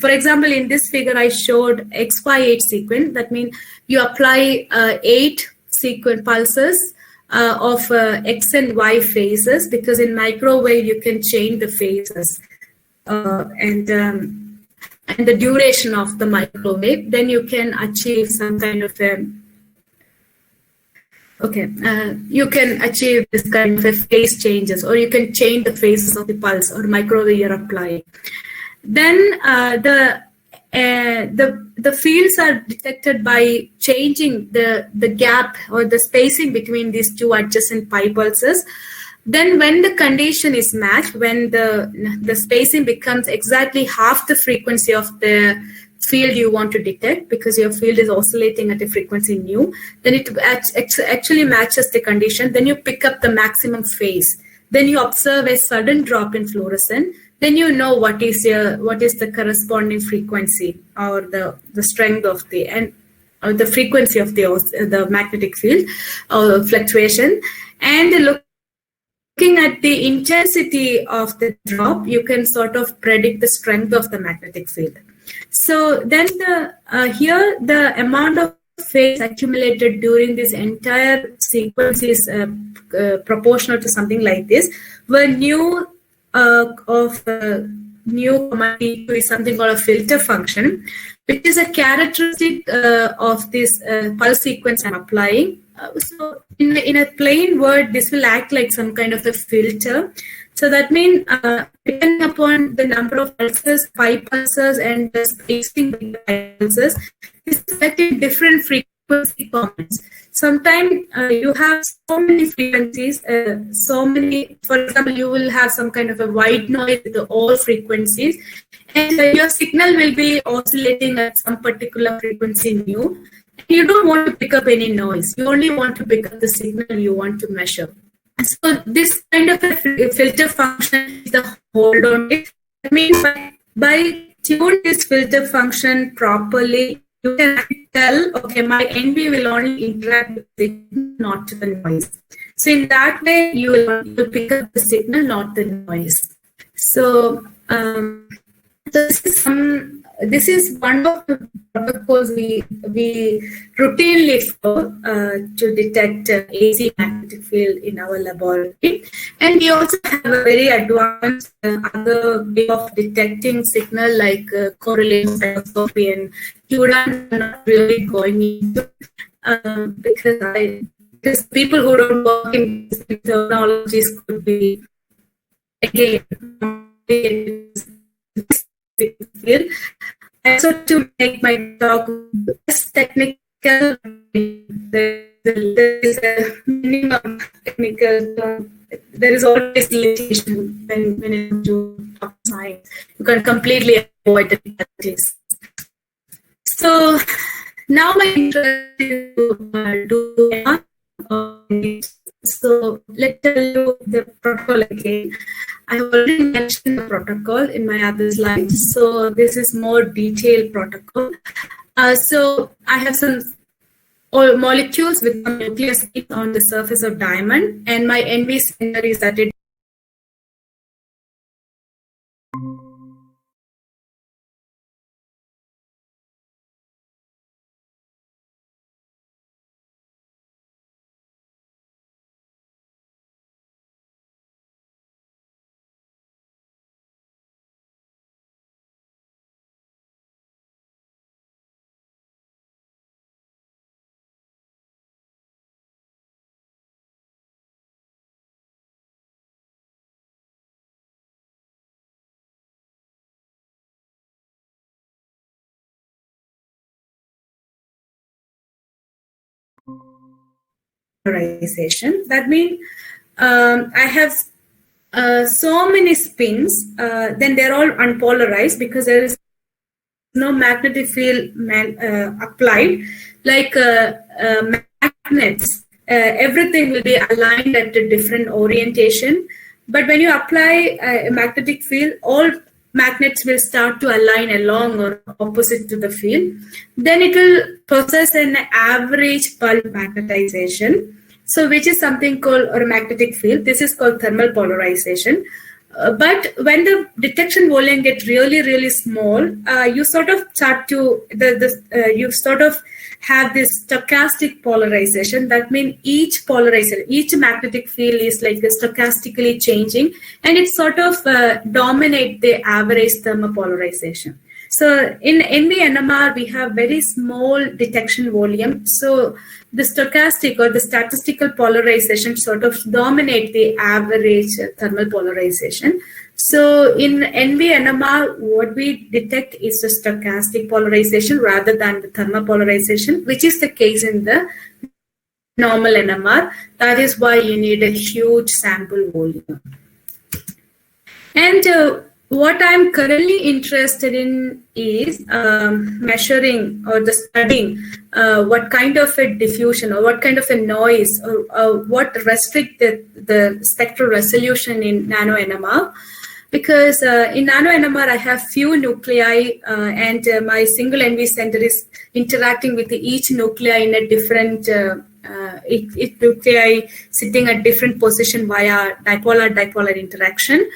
example, in this figure, I showed XY8 sequence. That means you apply 8 sequence pulses of X and Y phases, because in microwave you can change the phases and the duration of the microwave. Then you can achieve some kind of you can achieve this kind of a phase changes, or you can change the phases of the pulse or microwave you're applying. Then the fields are detected by changing the gap or the spacing between these two adjacent pi pulses. Then when the condition is matched, when the spacing becomes exactly half the frequency of the field you want to detect, because your field is oscillating at a frequency nu, then it actually matches the condition. Then you pick up the maximum phase. Then you observe a sudden drop in fluorescence. Then you know what is the corresponding frequency, or the strength of or the frequency of the magnetic field or fluctuation. And looking at the intensity of the drop, you can sort of predict the strength of the magnetic field. So then here the amount of phase accumulated during this entire sequence is proportional to something like this, where nu of nu comma T2 is something called a filter function, which is a characteristic of this pulse sequence I'm applying. So in a plain word, this will act like some kind of a filter. So that means depending upon the number of pulses, pi pulses, and the spacing between the pulses, this is affecting different frequency components. Sometimes you have so many frequencies, for example, you will have some kind of a white noise with all frequencies, and your signal will be oscillating at some particular frequency nu. You don't want to pick up any noise. You only want to pick up the signal you want to measure. So this kind of a filter function is the hold on it. I mean, by tuning this filter function properly, you can tell, okay, my NV will only interact with the signal, not the noise. So in that way, you will pick up the signal, not the noise. So this is one of the protocols we routinely follow to detect AC magnetic field in our laboratory. And we also have a very advanced other way of detecting signal, like correlation spectroscopy and QRAM. I'm not really going into. because people who don't work in technologies could be again. Also, to make my talk less technical, there is a minimum technical term. There is always limitation when you do talk science. You can completely avoid the technicalities. So now my interest is to do. So let's tell you the protocol again. I have already mentioned the protocol in my other slides. So this is more detailed protocol. So I have some molecules with nucleus on the surface of diamond, and my NV center is at it. Polarization. That means I have so many spins, then they're all unpolarized because there is no magnetic field applied. Like magnets, everything will be aligned at a different orientation. But when you apply a magnetic field, all magnets will start to align along or opposite to the field. Then it will process an average bulk magnetization. So which is something called a magnetic field. This is called thermal polarization. But when the detection volume gets really, really small, you sort of start to you sort of have this stochastic polarization. That means each polarization, each magnetic field is like stochastically changing, and it sort of dominate the average thermal polarization. So in NV-NMR, we have very small detection volume. So the stochastic or the statistical polarization sort of dominate the average thermal polarization. So in NV-NMR, what we detect is the stochastic polarization rather than the thermal polarization, which is the case in the normal NMR. That is why you need a huge sample volume. And what I'm currently interested in is measuring or the studying what kind of a diffusion or what kind of a noise or what restrict the spectral resolution in nano NMR. Because in nano NMR, I have few nuclei and my single NV center is interacting with each nuclei in a different each nuclei sitting at different position via dipolar interaction.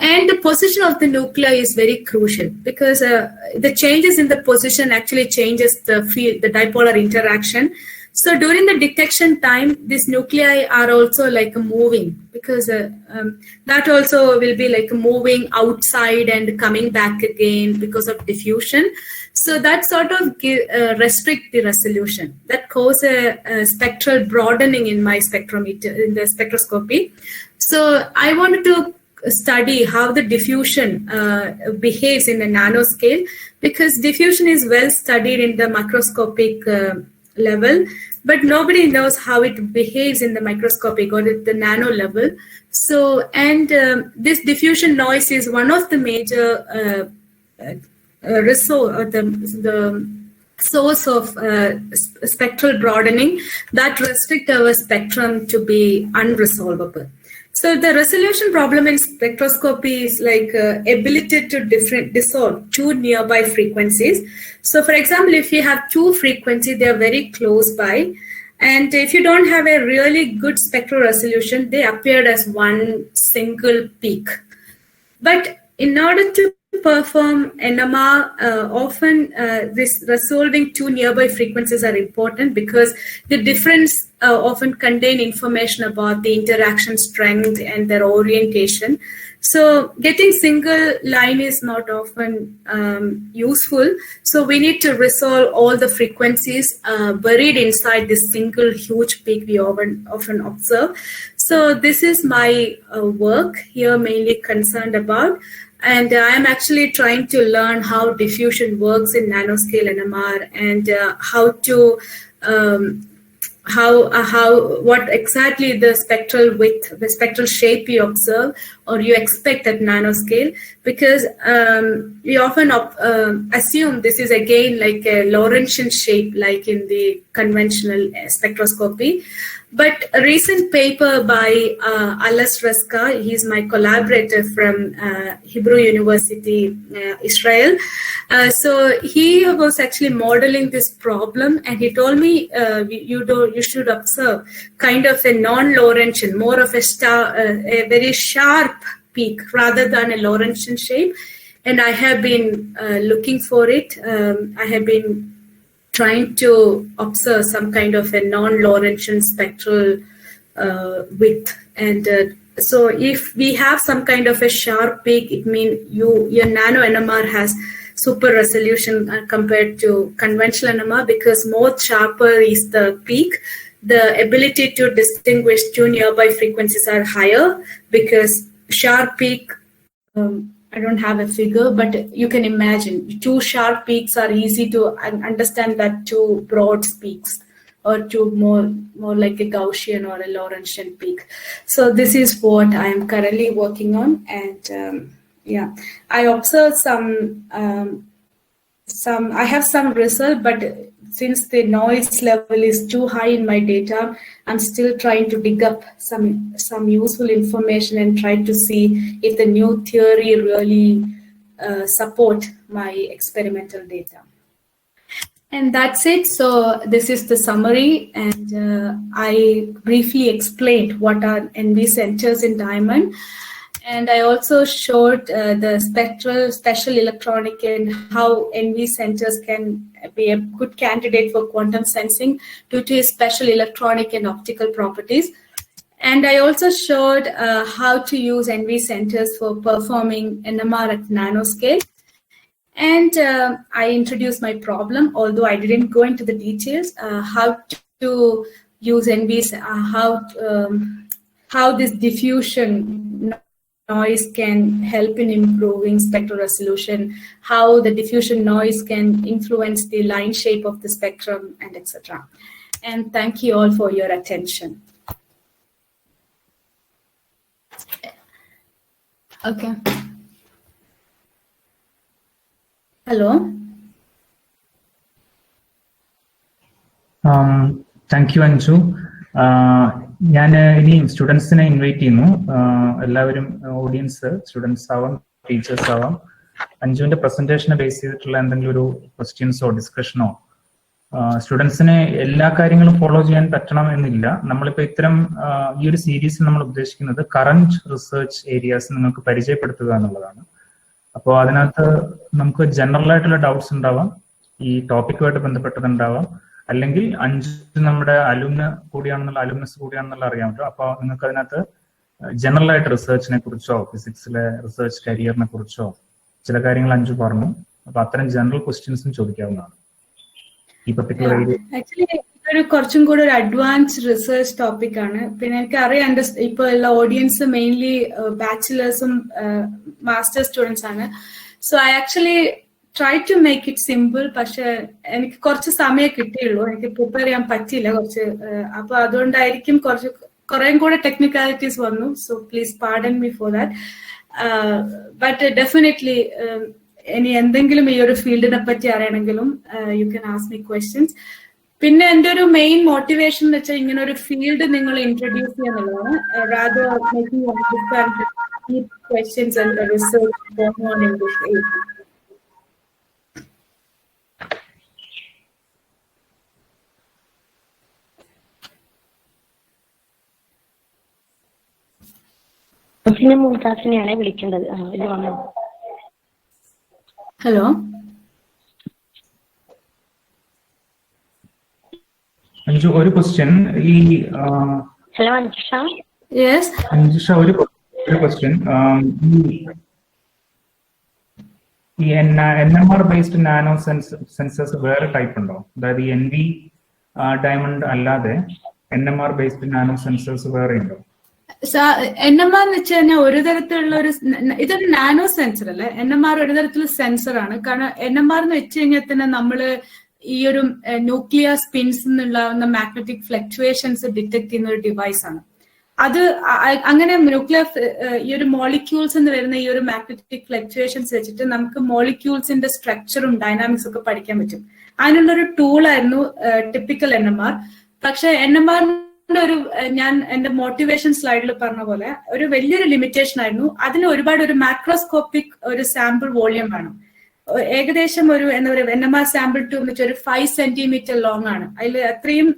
And the position of the nuclei is very crucial because the changes in the position actually changes the field, the dipolar interaction. So during the detection time, these nuclei are also like moving because that also will be like moving outside and coming back again because of diffusion. So that sort of restrict the resolution. That causes a spectral broadening in my spectrometer, in the spectroscopy. So I wanted to study how the diffusion behaves in the nanoscale, because diffusion is well studied in the macroscopic level, but nobody knows how it behaves in the microscopic or at the nano level. So, and this diffusion noise is one of the major resource, or the source of spectral broadening that restrict our spectrum to be unresolvable. So the resolution problem in spectroscopy is like ability to dissolve two nearby frequencies. So for example, if you have two frequencies, they are very close by. And if you don't have a really good spectral resolution, they appear as one single peak. But in order to perform NMR, often this resolving two nearby frequencies are important because the difference often contain information about the interaction strength and their orientation. So getting single line is not often useful. So we need to resolve all the frequencies buried inside this single huge peak we often observe. So this is my work here mainly concerned about. And I'm actually trying to learn how diffusion works in nanoscale NMR and what exactly the spectral width, the spectral shape you observe or you expect at nanoscale, because we often assume this is again like a Lorentzian shape, like in the conventional spectroscopy. But a recent paper by Alas Reska, he's my collaborator from Hebrew University, Israel. So he was actually modeling this problem, and he told me you should observe kind of a non-Lorentzian, more of a very sharp peak rather than a Lorentzian shape. And I have been looking for it. I have been trying to observe some kind of a non-Lorentzian spectral width. And so if we have some kind of a sharp peak, it means your nano NMR has super resolution compared to conventional NMR, because more sharper is the peak, the ability to distinguish two nearby frequencies are higher, because sharp peak, I don't have a figure, but you can imagine two sharp peaks are easy to understand that two broad peaks, or two more like a Gaussian or a Lorentzian peak. So this is what I am currently working on. And yeah, I observed I have some result, but since the noise level is too high in my data, I'm still trying to dig up some useful information and try to see if the new theory really support my experimental data. And that's it. So this is the summary, and I briefly explained what are NV centers in Diamond. And I also showed the special electronic and how NV centers can be a good candidate for quantum sensing due to its special electronic and optical properties. And I also showed how to use NV centers for performing NMR at nanoscale. And I introduced my problem, although I didn't go into the details, how to use NVs, how this diffusion noise can help in improving spectral resolution, how the diffusion noise can influence the line shape of the spectrum, and etc. And thank you all for your attention. Okay. Hello. Thank you, Anju. ഞാൻ ഇനി സ്റ്റുഡൻസിനെ invite ചെയ്യുന്നു. എല്ലാവരും audience students ആവാം, teachers ആവാം. അഞ്ജുവിന്റെ പ്രസന്റേഷനെ base ചെയ്തിട്ടുള്ള എന്തെങ്കിലും ഒരു ക്വസ്റ്റ്യൻസോ ഡിസ്കഷനോ, സ്റ്റുഡൻസിന് എല്ലാ കാര്യങ്ങളും ഫോളോ ചെയ്യാൻ പറ്റണം എന്നില്ല. നമ്മളിപ്പോ ഇത്തരം ഈ ഒരു സീരീസിൽ നമ്മൾ ഉദ്ദേശിക്കുന്നത് കറന്റ് റിസർച്ച് ഏരിയാസ് നിങ്ങൾക്ക് പരിചയപ്പെടുത്തുക എന്നുള്ളതാണ്. അപ്പോൾ അതിനകത്ത് നമുക്ക് ജനറൽ ആയിട്ടുള്ള ഡൗട്ട്സ് ഉണ്ടാവാം, ഈ ടോപ്പിക്കുമായിട്ട് ബന്ധപ്പെട്ടതുണ്ടാവാം, അല്ലെങ്കിൽ അഞ്ച് നമ്മുടെ അലുമിനസ് കൂടിയാണെന്നുള്ള അറിയാമല്ലോ. അപ്പോൾ നിങ്ങൾക്ക് അതിനകത്ത് ജനറൽ ആയിട്ട് റിസർച്ചിനെ കുറിച്ചോ ഫിസിക്സിലെ റിസർച്ച് കരിയറിനെ കുറിച്ചോ ചില കാര്യങ്ങൾ അഞ്ചു പറഞ്ഞു. അപ്പൊ അത്തരം ജനറൽ ക്വസ്റ്റ്യൻസും ചോദിക്കാവുന്നതാണ് ഈ പർട്ടിക്കുലർ ഏരിയ. ആക്ച്വലി ഇതൊരു കുറച്ചും കൂടെ ഒരു അഡ്വാൻസ്ഡ് റിസർച്ച് ടോപ്പിക് ആണ്. പിന്നെ എനിക്ക് അറിയാം ഇപ്പൊ ഉള്ള ഓഡിയൻസ് മെയിൻലി ബാച്ചിലേഴ്സും മാസ്റ്റേഴ്സ് സ്റ്റുഡൻസ് ആണ്. So I actually try to make it simple, പക്ഷെ എനിക്ക് കുറച്ച് സമയം കിട്ടിയുള്ളൂ, എനിക്ക് പ്രിപ്പയർ ചെയ്യാൻ പറ്റിയില്ല കുറച്ച്. അപ്പൊ അതുകൊണ്ടായിരിക്കും കുറേം കൂടെ ടെക്നിക്കാലിറ്റീസ് വന്നു. So please pardon me for that. But definitely ഇനി എന്തെങ്കിലും ഈ ഒരു ഫീൽഡിനെ പറ്റി അറിയണമെങ്കിലും you can ask me questions. പിന്നെ എൻ്റെ ഒരു മെയിൻ മോട്ടിവേഷൻ എന്ന് വെച്ചാൽ ഇങ്ങനെ ഒരു ഫീൽഡ് നിങ്ങൾ introduce ചെയ്യാന്നുള്ളതാണ്. rather making you understand the deep questions and the research going on in this area. മുംതാസിനെയാണ് വിളിക്കേണ്ടത്. Hello. അഞ്ജു, ഒരു question. Hello Anjusha. Yes. Anjusha, ഒരു ക്വസ്റ്റ്യൻ. ഈ NMR ബേസ്ഡ് നാനോ സെൻസേഴ്സ് വേറെ ടൈപ്പ് ഉണ്ടോ? അതായത് ഈ NV ഡയമണ്ട് അല്ലാതെ NMR ബേസ്ഡ് നാനോ സെൻസേഴ്സ് വേറെ ഉണ്ടോ? NMR എന്ന് വെച്ച് കഴിഞ്ഞാൽ ഒരു തരത്തിലുള്ള ഇതൊരു നാനോ സെൻസർ അല്ലേ. NMR ഒരു തരത്തിലുള്ള സെൻസർ ആണ്. കാരണം NMR എന്ന് വെച്ച് കഴിഞ്ഞാൽ തന്നെ നമ്മള് ഈ ഒരു ന്യൂക്ലിയർ സ്പിൻസ് നിന്നുണ്ടാകുന്ന മാഗ്നറ്റിക് ഫ്ലക്ച്വേഷൻസ് ഡിറ്റക്ട് ചെയ്യുന്ന ഒരു ഡിവൈസ് ആണ്. അത് അങ്ങനെ ന്യൂക്ലിയർ ഈ ഒരു മോളിക്യൂൾസ് എന്ന് വരുന്ന ഈ ഒരു മാഗ്നറ്റിക് ഫ്ലക്ച്വേഷൻസ് വെച്ചിട്ട് നമുക്ക് മോളിക്യൂൾസിന്റെ സ്ട്രക്ചറും ഡൈനാമിക്സ് ഒക്കെ പഠിക്കാൻ പറ്റും. അതിനുള്ളൊരു ടൂളായിരുന്നു ടിപ്പിക്കൽ NMR. പക്ഷെ NMRന്റെ ഒരു ഞാൻ എന്റെ മോട്ടിവേഷൻ സ്ലൈഡിൽ പറഞ്ഞ പോലെ ഒരു വലിയൊരു ലിമിറ്റേഷൻ ആയിരുന്നു. അതിന് ഒരുപാട് ഒരു മാക്രോസ്കോപ്പിക് ഒരു സാമ്പിൾ വോളിയം വേണം. ഏകദേശം ഒരു എന്താ പറയുക NMR സാമ്പിൾ ടു എന്ന് വെച്ചാൽ ഒരു 5 സെന്റിമീറ്റർ ലോങ് ആണ്. അതിൽ അത്രയും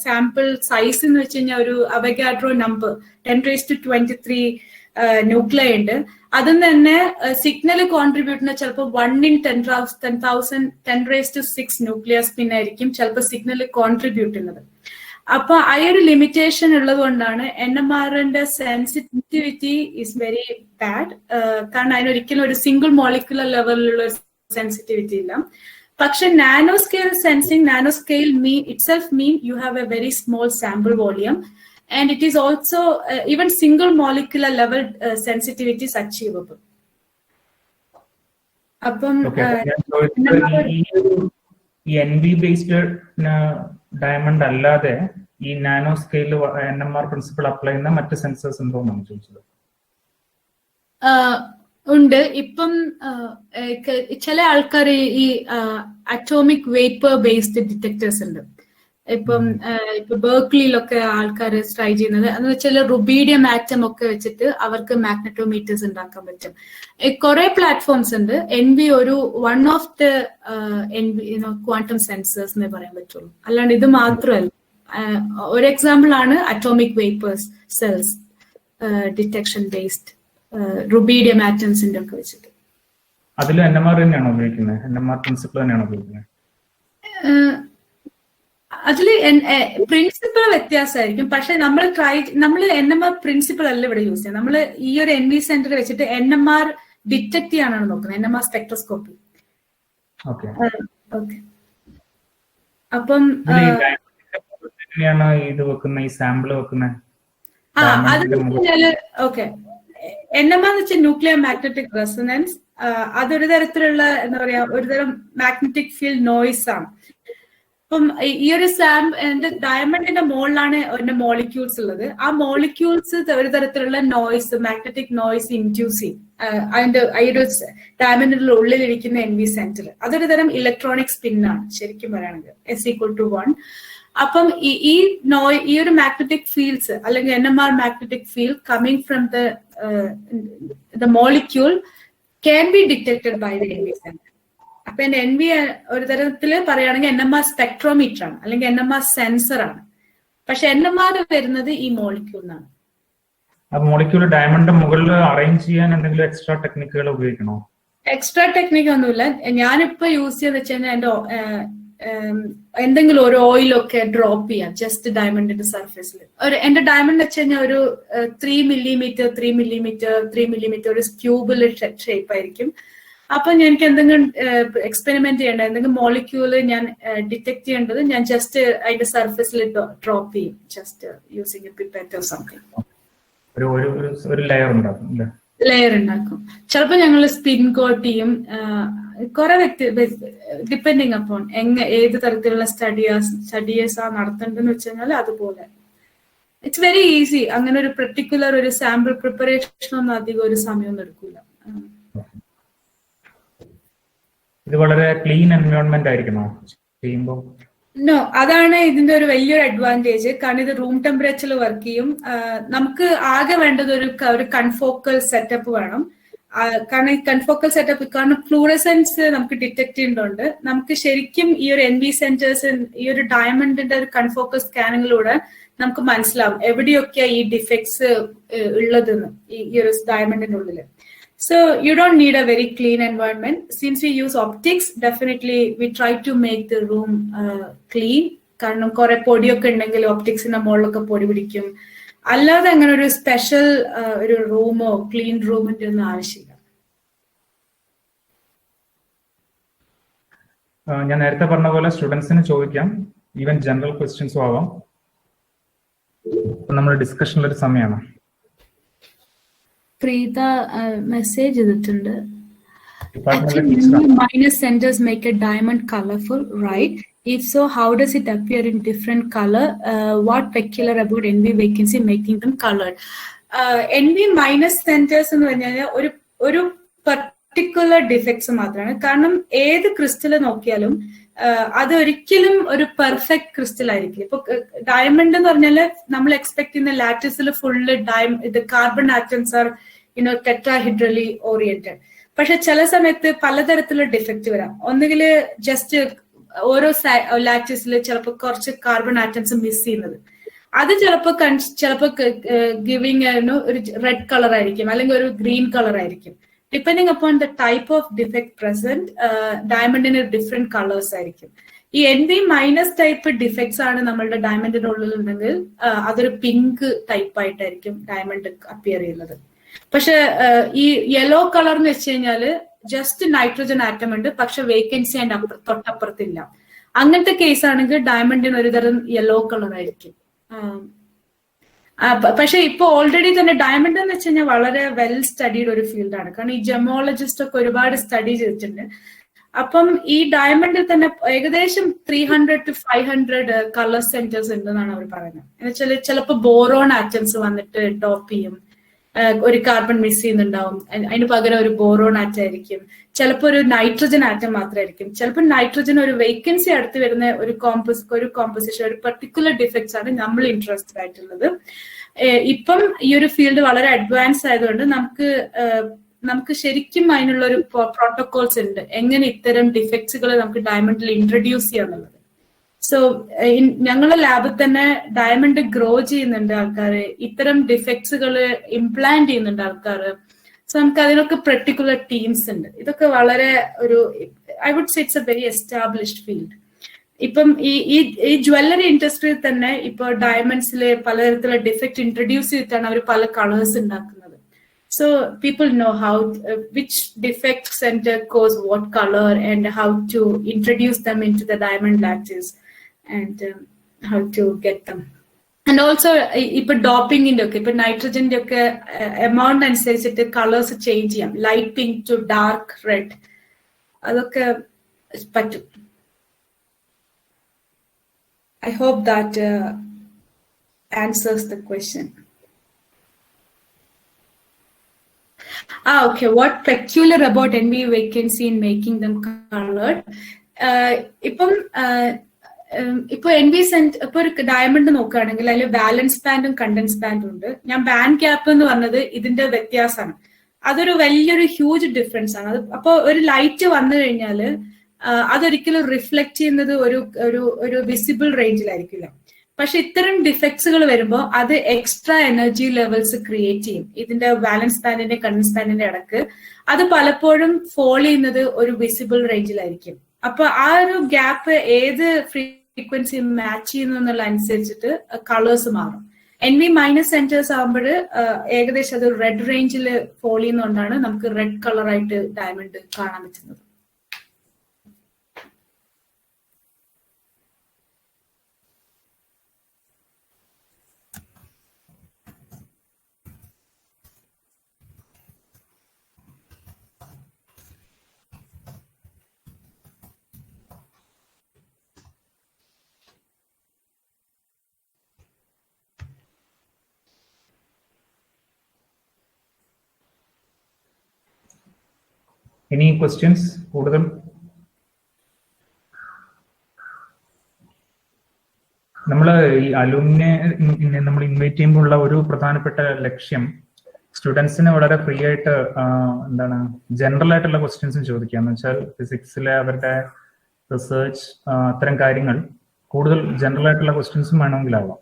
സാമ്പിൾ സൈസ് എന്ന് വെച്ച് കഴിഞ്ഞാൽ ഒരു അവഗാഡ്രോ നമ്പർ 10⁻23 ന്യൂക്ലിയ ഉണ്ട്. അതിൽ തന്നെ സിഗ്നൽ കോൺട്രിബ്യൂട്ട് ചെയ്യുന്ന ചിലപ്പോൾ 1/10,000 ന്യൂക്ലിയർ സ്പിൻ ആയിരിക്കും ചിലപ്പോൾ സിഗ്നൽ കോൺട്രിബ്യൂട്ട് ചെയ്യുന്നത്. അപ്പൊ ആ ഒരു ലിമിറ്റേഷൻ ഉള്ളത് കൊണ്ടാണ് NMRന്റെ സെൻസിറ്റിവിറ്റി ഈസ് വെരി ബാഡ്. കാരണം അതിനൊരിക്കലും ഒരു സിംഗിൾ മോളിക്കുലർ ലെവലിലുള്ള ഒരു സെൻസിറ്റിവിറ്റി ഇല്ല. പക്ഷെ nano scale sensing, nano scale itself mean you have a very small sample volume and it is also even single molecular level sensitivity is achievable. അപ്പം ഈ NV based diamond അല്ലാതെ ഈ nano scale NMR principle apply ചെയ്യുന്ന മറ്റ് sensors ഉണ്ടോ എന്നാണ് ചോദിച്ചത്. ഉണ്ട്. ഇപ്പം ചില ആൾക്കാർ ഈ അറ്റോമിക് വേപ്പർ ബേസ്ഡ് ഡിറ്റക്ടേഴ്സ് ഉണ്ട്. ഇപ്പൊ ബെർക്ലിയിലൊക്കെ ആൾക്കാർ ട്രൈ ചെയ്യുന്നത് എന്ന് വെച്ചാൽ റുബീഡിയം ആറ്റം ഒക്കെ വെച്ചിട്ട് അവർക്ക് മാഗ്നറ്റോമീറ്റേഴ്സ് ഉണ്ടാക്കാൻ പറ്റും. കുറെ പ്ലാറ്റ്ഫോംസ് ഉണ്ട്. NV ഒരു one of the quantum sensors എന്നേ പറയാൻ പറ്റുള്ളൂ. അല്ലാണ്ട് ഇത് മാത്രമല്ല. ഒരു എക്സാമ്പിൾ ആണ് atomic vapours cells detection based rubidium ആറ്റംസിന്റെ ഒക്കെ വെച്ചിട്ട്. അതിൽ NMR തന്നെയാണോ ഉപയോഗിക്കുന്നത്? NMR പ്രിൻസിപ്പിൾ തന്നെയാണോ ഉപയോഗിക്കുന്നത്? അതില് പ്രിൻസിപ്പിൾ വ്യത്യാസമായിരിക്കും. പക്ഷെ നമ്മൾ NMR പ്രിൻസിപ്പിൾ അല്ല ഇവിടെ യൂസ് ചെയ്യുന്നത്. നമ്മൾ ഈ ഒരു NV സെന്റർ വെച്ചിട്ട് NMR ഡിറ്റക്ട് ചെയ്യാനാണ് നോക്കുന്നത്. NMR spectroscopy. അപ്പം ഇത് വെക്കുന്ന ഈ സാമ്പിൾ വെക്കുന്നത് ഓക്കെ. NMR എന്ന് വെച്ചാൽ ന്യൂക്ലിയർ മാഗ്നറ്റിക് റെസൊണൻസ്. അതൊരു തരത്തിലുള്ള എന്താ പറയാ ഒരു തരം മാഗ്നറ്റിക് ഫീൽഡ് നോയ്സ് ആണ്. അപ്പം ഈ ഒരു ഡയമണ്ടിന്റെ മുകളിലാണ് അതിന്റെ മോളിക്യൂൾസ് ഉള്ളത്. ആ മോളിക്യൂൾസ് ഒരു തരത്തിലുള്ള നോയ്സ്, മാഗ്നറ്റിക് നോയ്സ് ഇൻഡ്യൂസ് ചെയ്യും അതിന്റെ ഈ ഒരു ഡയമണ്ടിന്റെ ഉള്ളിലിരിക്കുന്ന NV സെന്റർ. അതൊരു തരം ഇലക്ട്രോണിക് സ്പിൻ ആണ് ശരിക്കും പറയുകയാണെങ്കിൽ S=1. അപ്പം ഈ ഒരു മാഗ്നറ്റിക് ഫീൽഡ്സ് അല്ലെങ്കിൽ NMR magnetic field coming from the molecule can be detected by the NV centre. അപ്പൊ NV ഒരു തരത്തില് പറയുകയാണെങ്കിൽ NMR സ്പെക്ട്രോമീറ്റർ ആണ് അല്ലെങ്കിൽ NMR സെൻസർ ആണ്. പക്ഷെ NMR വരുന്നത് ഈ മോളിക്യൂളിനാണ്. മോളിക്യൂൾ ഡയമണ്ട് മുകളിൽ അറേഞ്ച് ചെയ്യാൻ എന്തെങ്കിലും എക്സ്ട്രാ ടെക്നിക്കുകൾ ഉപയോഗിക്കണോ? എക്സ്ട്രാ ടെക്നിക്ക് ഒന്നുമില്ല. ഞാനിപ്പോ യൂസ് ചെയ്തെന്ന് വെച്ച് കഴിഞ്ഞാൽ എന്തെങ്കിലും ഒരു ഓയിലൊക്കെ ഡ്രോപ്പ് ചെയ്യാം ജസ്റ്റ് ഡയമണ്ടിന്റെ സർഫേസിൽ. എന്റെ ഡയമണ്ട് വെച്ച് കഴിഞ്ഞാൽ ഒരു 3 മില്ലിമീറ്റർ ഒരു ക്യൂബിൽ ഷേപ്പ് ആയിരിക്കും. അപ്പൊ എനിക്ക് എന്തെങ്കിലും എക്സ്പെരിമെന്റ് ചെയ്യേണ്ട എന്തെങ്കിലും മോളിക്യൂള് ഞാൻ ഡിറ്റക്ട് ചെയ്യേണ്ടത് ഞാൻ ജസ്റ്റ് അതിന്റെ സർഫേസിൽ ഡ്രോപ്പ് ചെയ്യും just using A pipette or something. ഒരു ലെയർ ഉണ്ടാക്കും. ചിലപ്പോൾ ഞങ്ങൾ സ്പിൻ കോട്ട് ചെയ്യും. കുറെ ഡിപ്പെൻഡിങ് അപ്പോൺ ഏത് തരത്തിലുള്ള സ്റ്റഡീസ് ആ നടത്തേണ്ടതെന്ന് വെച്ച് കഴിഞ്ഞാൽ അതുപോലെ ഇറ്റ്സ് വെരി ഈസി. അങ്ങനെ ഒരു പെർട്ടിക്കുലർ ഒരു സാമ്പിൾ പ്രിപ്പറേഷൻ ഒന്നും അധികം ഒരു സമയമൊന്നും എടുക്കൂല. ഇത് വളരെ ക്ലീൻ എൻവയോൺമെന്റ് ആയിരിക്കണോ ചെയ്യുമ്പോൾ? നോ, അതാണ് ഇതിന്റെ ഒരു വലിയൊരു അഡ്വാൻറ്റേജ്. കാരണം ഇത് റൂം ടെമ്പറേച്ചറിൽ വർക്ക് ചെയ്യും. നമുക്ക് ആകെ വേണ്ടത് ഒരു കൺഫോക്കൽ സെറ്റപ്പ് വേണം. കാരണം ഈ കൺഫോക്കൽ സെറ്റപ്പ് കാരണം ഫ്ലൂറസെൻസ് നമുക്ക് ഡിറ്റക്ട് ചെയ്യുന്നുണ്ട്. നമുക്ക് ശരിക്കും ഈ ഒരു NV സെന്റേഴ്സ് ഈ ഒരു ഡയമണ്ടിന്റെ ഒരു കൺഫോക്കൽ സ്കാനിങ്ങിലൂടെ നമുക്ക് മനസ്സിലാവും എവിടെയൊക്കെയാ ഈ ഡിഫക്ട്സ് ഉള്ളതെന്ന് ഈ ഒരു ഡയമണ്ടിന്റെ ഉള്ളില്. So you don't need a very clean environment. Since we use optics, definitely we try to make the room clean. കാരണം കുറെ പൊടിയൊക്കെ ഉണ്ടെങ്കിൽ ഒപ്റ്റിക്സിന്റെ മുകളിലൊക്കെ പൊടി പിടിക്കും. അല്ലാതെ അങ്ങനെ ഒരു സ്പെഷ്യൽ ഒരു റൂമോ ക്ലീൻ റൂമിന്റെ ഒന്നും ആവശ്യമില്ല. ഞാൻ നേരത്തെ പറഞ്ഞ പോലെ സ്റ്റുഡൻസിന് ചോദിക്കാം, ഈവൻ ജനറൽ ക്വസ്റ്റ്യൻസും ആവാം. ഇപ്പൊ നമ്മുടെ ഡിസ്കഷനിൽ ഒരു സമയമാണ്. പ്രീത മെസ്സേജ് ചെയ്തിട്ടുണ്ട്. Minus centers make a diamond colorful, right? If so, how does it appear in different color? What peculiar about NV vacancy making them colored? NV minus centers എന്ന് പറഞ്ഞാൽ ഒരു particular defects മാത്രമാണ്. കാരണം ഏത് ക്രിസ്റ്റൽ നോക്കിയാലും അത് ഒരിക്കലും ഒരു പെർഫെക്റ്റ് ക്രിസ്റ്റൽ ആയിരിക്കും. ഇപ്പൊ ഡയമണ്ട് എന്ന് പറഞ്ഞാല് നമ്മൾ എക്സ്പെക്ട് ചെയ്യുന്ന ലാറ്റിസിൽ ഫുള്ള് ഇത് കാർബൺ ആറ്റംസ് ആർ ടെട്രാഹിഡ്രലി ഓറിയന്റഡ്. പക്ഷെ ചില സമയത്ത് പലതരത്തിലുള്ള ഡിഫക്റ്റ് വരാം. ഒന്നുകിൽ ജസ്റ്റ് ഓരോ ലാറ്റിസിൽ ചിലപ്പോൾ കുറച്ച് കാർബൺ ആറ്റംസ് മിസ് ചെയ്യുന്നത്, അത് ചിലപ്പോ ഗിവിങ് ഒരു റെഡ് കളർ ആയിരിക്കും, അല്ലെങ്കിൽ ഒരു ഗ്രീൻ കളർ ആയിരിക്കും. Depending upon the type of defect present, ഡയമണ്ടിന് ഡിഫറെന്റ് കളേഴ്സ് ആയിരിക്കും. ഈ NV മൈനസ് ടൈപ്പ് ഡിഫക്ട്സ് ആണ് നമ്മളുടെ ഡയമണ്ടിന്റെ ഉള്ളിൽ ഉണ്ടെങ്കിൽ അതൊരു പിങ്ക് ടൈപ്പ് ആയിട്ടായിരിക്കും ഡയമണ്ട് അപ്പിയർ ചെയ്യുന്നത്. പക്ഷെ ഈ യെല്ലോ കളർ എന്ന് വെച്ച് കഴിഞ്ഞാല് ജസ്റ്റ് നൈട്രജൻ ആറ്റം ഉണ്ട്, പക്ഷെ വേക്കൻസി അതിന്റെ തൊട്ടപ്പുറത്തില്ല. അങ്ങനത്തെ കേസ് ആണെങ്കിൽ ഡയമണ്ടിന് ഒരുതരം യെല്ലോ കളർ ആയിരിക്കും. പക്ഷെ ഇപ്പൊ ഓൾറെഡി തന്നെ ഡയമണ്ട് എന്ന് വെച്ച് കഴിഞ്ഞാൽ വളരെ വെൽ സ്റ്റഡീഡ് ഒരു ഫീൽഡാണ്. കാരണം ഈ ജെമോളജിസ്റ്റ് ഒക്കെ ഒരുപാട് സ്റ്റഡി ചെയ്തിട്ടുണ്ട്. അപ്പം ഈ ഡയമണ്ടിൽ തന്നെ ഏകദേശം 300 to 500 കളർ സെന്റേഴ്സ് ഉണ്ടെന്നാണ് അവർ പറയുന്നത്. എന്ന് വെച്ചാൽ ചിലപ്പോൾ ബോറോൺ ആറ്റംസ് വന്നിട്ട് ഡോപ്പ് ചെയ്യും, ഒരു കാർബൺ മിസ് ചെയ്യുന്നുണ്ടാവും, അതിന് പകരം ഒരു ബോറോൺ ആറ്റം ആയിരിക്കും. ചിലപ്പോൾ ഒരു നൈട്രജൻ ആറ്റം മാത്രമായിരിക്കും. ചിലപ്പോൾ നൈട്രജൻ ഒരു വേക്കൻസി അടുത്ത് വരുന്ന ഒരു കോമ്പോസിഷൻ, ഒരു പെർട്ടിക്കുലർ ഡിഫക്ട്സ് ആണ് നമ്മൾ ഇൻട്രസ്റ്റഡ് ആയിട്ടുള്ളത്. ഇപ്പം ഈ ഒരു ഫീൽഡ് വളരെ അഡ്വാൻസ് ആയതുകൊണ്ട് നമുക്ക് ശരിക്കും അതിനുള്ള ഒരു പ്രോട്ടോകോൾസ് ഉണ്ട്, എങ്ങനെ ഇത്തരം ഡിഫക്ട്സുകൾ നമുക്ക് ഡയമണ്ടിൽ ഇൻട്രൊഡ്യൂസ് ചെയ്യാന്നുള്ളത്. സോ ഞങ്ങളുടെ ലാബിൽ തന്നെ ഡയമണ്ട് ഗ്രോ ചെയ്യുന്നുണ്ട് ആൾക്കാർ, ഇത്തരം ഡിഫക്ട്സുകൾ ഇംപ്ലാന്റ് ചെയ്യുന്നുണ്ട് ആൾക്കാർ. സോ നമുക്ക് അതിനൊക്കെ പെർട്ടിക്കുലർ ടീംസ് ഉണ്ട്. ഇതൊക്കെ വളരെ ഒരു I would say it's a very established field. ഇപ്പം ഈ ജ്വല്ലറി ഇൻഡസ്ട്രിയിൽ തന്നെ ഇപ്പൊ ഡയമണ്ട്സിലെ പലതരത്തിലുള്ള ഡിഫക്ട് ഇൻട്രൊഡ്യൂസ് ചെയ്തിട്ടാണ് അവർ പല കളേഴ്സ് ഉണ്ടാക്കുന്നത്. So people know how which defect center cause what color and how to introduce them into the diamond lattice and how to get them. And also ipo doping inde okke ipo nitrogen de okke amount anusarichittu colors change cheyam, light pink to dark red adokke pattu. I hope that answers the question. Okay. What peculiar about NV vacancy in making them colored? ഇപ്പൊ NV ഇപ്പൊ ഒരു diamond നോക്കുകയാണെങ്കിൽ അതിൽ balance ബാൻഡും contents ബാൻഡും ഉണ്ട്. ഞാൻ band cap എന്ന് പറഞ്ഞത് ഇതിന്റെ വ്യത്യാസമാണ്. അതൊരു വലിയൊരു ഹ്യൂജ് ഡിഫറൻസ് ആണ്. അപ്പൊ ഒരു ലൈറ്റ് വന്നു കഴിഞ്ഞാല് അതൊരിക്കലും റിഫ്ലക്ട് ചെയ്യുന്നത് ഒരു വിസിബിൾ റേഞ്ചിലായിരിക്കില്ല. പക്ഷെ ഇത്തരം ഡിഫക്ട്സുകൾ വരുമ്പോൾ അത് എക്സ്ട്രാ എനർജി ലെവൽസ് ക്രിയേറ്റ് ചെയ്യും ഇതിന്റെ ബാലൻസ് ബാൻഡിന്റെ കണ്ടൻസ് ബാൻഡിന്റെ ഇടക്ക്. അത് പലപ്പോഴും ഫോൾ ചെയ്യുന്നത് ഒരു വിസിബിൾ റേഞ്ചിലായിരിക്കും. അപ്പൊ ആ ഒരു ഗ്യാപ്പ് ഏത് ഫ്രീക്വൻസി മാച്ച് ചെയ്യുന്നു എന്നുള്ള അനുസരിച്ചിട്ട് കളേഴ്സ് മാറും. NV മൈനസ് സെന്റേഴ്സ് ആകുമ്പോൾ ഏകദേശം അത് റെഡ് റേഞ്ചിൽ ഫോൾ ചെയ്യുന്നതുകൊണ്ടാണ് നമുക്ക് റെഡ് കളറായിട്ട് ഡയമണ്ട് കാണാൻ പറ്റുന്നത്. Any questions? കൂടുതൽ നമ്മൾ ഈ അലൂമിനെ നമ്മൾ ഇൻവൈറ്റ് ചെയ്യുമ്പോൾ ഉള്ള ഒരു പ്രധാനപ്പെട്ട ലക്ഷ്യം സ്റ്റുഡൻസിന് വളരെ ഫ്രീ ആയിട്ട് എന്താണ് ജനറൽ ആയിട്ടുള്ള ക്വസ്റ്റ്യൻസും ചോദിക്കാന്ന് വെച്ചാൽ ഫിസിക്സിലെ അവരുടെ റിസർച്ച് അത്തരം കാര്യങ്ങൾ കൂടുതൽ ജനറൽ ആയിട്ടുള്ള ക്വസ്റ്റ്യൻസും വേണമെങ്കിലാവാം.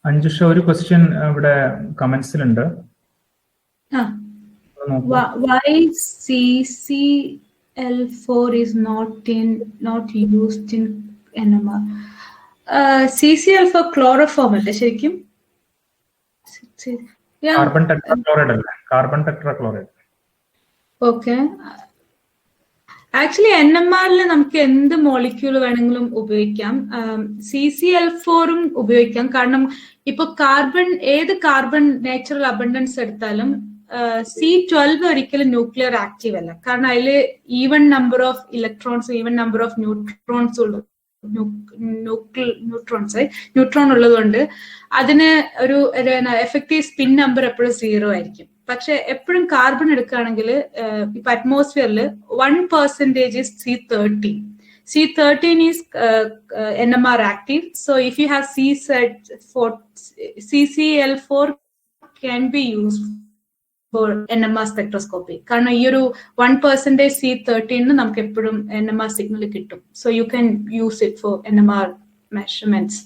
അഞ്ജുഷ, ഒരു ക്വസ്റ്റ്യൻ ഇവിടെ കമന്റ്സിലുണ്ട്. Why CCl4 is not used in NMR? CCl4 chloroform അല്ലേ ശരിക്കും? കാർബൺ ടെട്രാക്ലോറൈഡ് അല്ലേ? Carbon tetrachloride. ഓക്കെ. ആക്ച്വലി NMR-ൽ നമുക്ക് എന്ത് മോളിക്യൂൾ വേണമെങ്കിലും ഉപയോഗിക്കാം. CCl4ഉം ഉപയോഗിക്കാം. കാരണം ഇപ്പൊ ഏത് കാർബൺ നാച്ചുറൽ അബണ്ടൻസ് എടുത്താലും C12 ഒരിക്കലും ന്യൂക്ലിയർ ആക്റ്റീവ് അല്ല. കാരണം അതിൽ even number of electrons, even number of neutron ഉള്ളതുകൊണ്ട് അതിന് ഒരു എഫക്റ്റീവ് സ്പിൻ നമ്പർ എപ്പോഴും 0 ആയിരിക്കും. പക്ഷെ എപ്പോഴും കാർബൺ എടുക്കുകയാണെങ്കിൽ ഇപ്പൊ അറ്റ്മോസ്ഫിയറിൽ 1% is C13. C13 is NMR active. So if you have CCl4 can be used for NMR spectroscopy. കാരണം ഈ ഒരു 1% C13 നമുക്ക് എപ്പോഴും NMR സിഗ്നൽ കിട്ടും. So you can use it for NMR measurements.